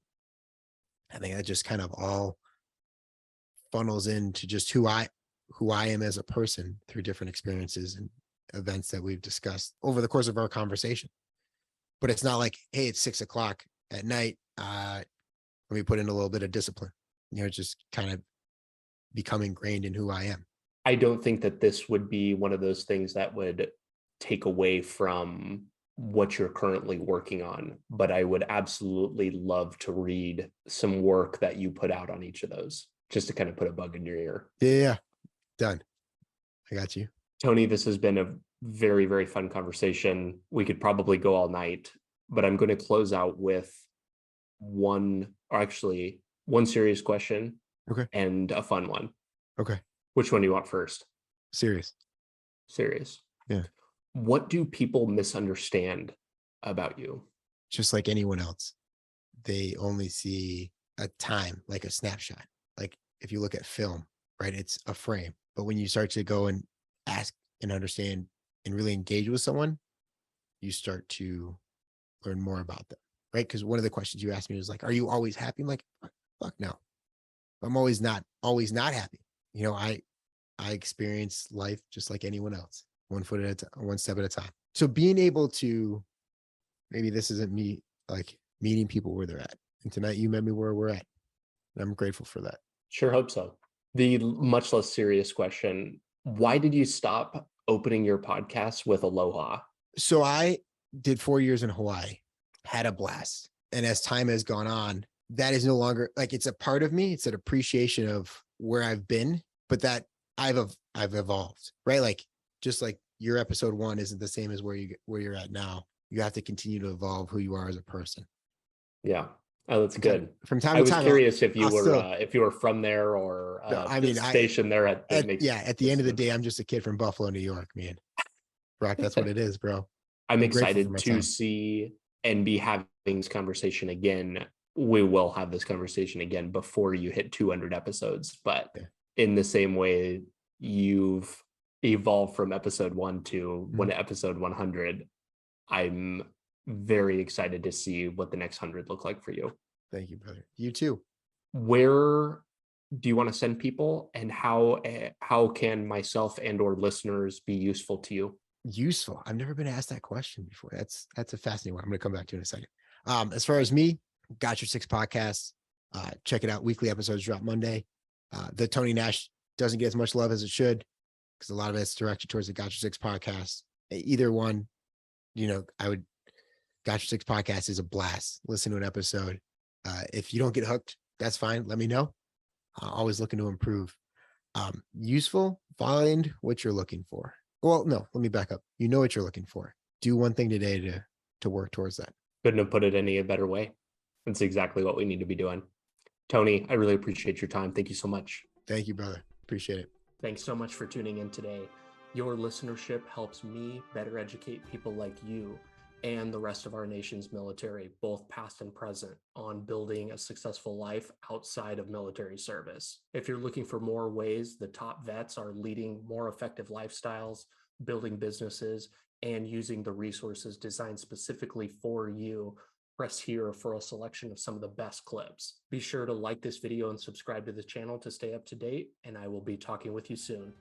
I think that just kind of all funnels into just who I am as a person through different experiences and events that we've discussed over the course of our conversation. But it's not like, "Hey, it's 6:00 at night. Let me put in a little bit of discipline." It's just kind of become ingrained in who I am. I don't think that this would be one of those things that would take away from what you're currently working on, but I would absolutely love to read some work that you put out on each of those, just to kind of put a bug in your ear. Yeah. Done. I got you. Tony, this has been a very, very fun conversation. We could probably go all night, but I'm going to close out with one serious question Okay. and a fun one. Okay. Which one do you want first? Serious. Serious. Yeah. What do people misunderstand about you? Just like anyone else, they only see a time, like a snapshot. Like if you look at film, right, it's a frame. But when you start to go and ask and understand and really engage with someone, you start to learn more about them, right? Because one of the questions you asked me was like, "Are you always happy?" I'm like, "Fuck no, I'm always not happy." I experience life just like anyone else, one step at a time. So being able to, maybe this isn't me like meeting people where they're at, and tonight you met me where we're at, and I'm grateful for that. Sure hope so. The much less serious question, why did you stop opening your podcast with aloha? So I did 4 years in Hawaii, had a blast. And as time has gone on, that is no longer like it's a part of me. It's an appreciation of where I've been, but that I've evolved, right? Like just like your episode 1 isn't the same as where you're at now. You have to continue to evolve who you are as a person. Yeah. Oh, that's good. From time I to was time, curious if you I'll still, were from there or no, I mean, stationed there at at the end of the day, I'm just a kid from Buffalo, New York, man. Brock, that's what it is, bro. I'm grateful for excited my to time. see and be having this conversation again. We will have this conversation again before you hit 200 episodes, but Yeah. in the same way you've evolved from episode 1 to episode 100, I'm very excited to see what the next 100 look like for you. Thank you, brother. You too. Where do you want to send people, and how can myself and or listeners be useful to you? Useful. I've never been asked that question before. That's a fascinating one. I'm going to come back to in a second. As far as me, Got Your Six podcast. Check it out. Weekly episodes drop Monday. The Tony Nash doesn't get as much love as it should because a lot of it's directed towards the Got Your Six podcast. Either one, I would. Got Your Six podcast is a blast. Listen to an episode. If you don't get hooked, that's fine. Let me know. Always looking to improve. Useful. Find what you're looking for. Well, no, let me back up. You know what you're looking for. Do one thing today to work towards that. Couldn't have put it any better way. That's exactly what we need to be doing. Tony, I really appreciate your time. Thank you so much. Thank you, brother. Appreciate it. Thanks so much for tuning in today. Your listenership helps me better educate people like you and the rest of our nation's military, both past and present, on building a successful life outside of military service. If you're looking for more ways the top vets are leading more effective lifestyles, building businesses, and using the resources designed specifically for you, press here for a selection of some of the best clips. Be sure to like this video and subscribe to the channel to stay up to date, and I will be talking with you soon.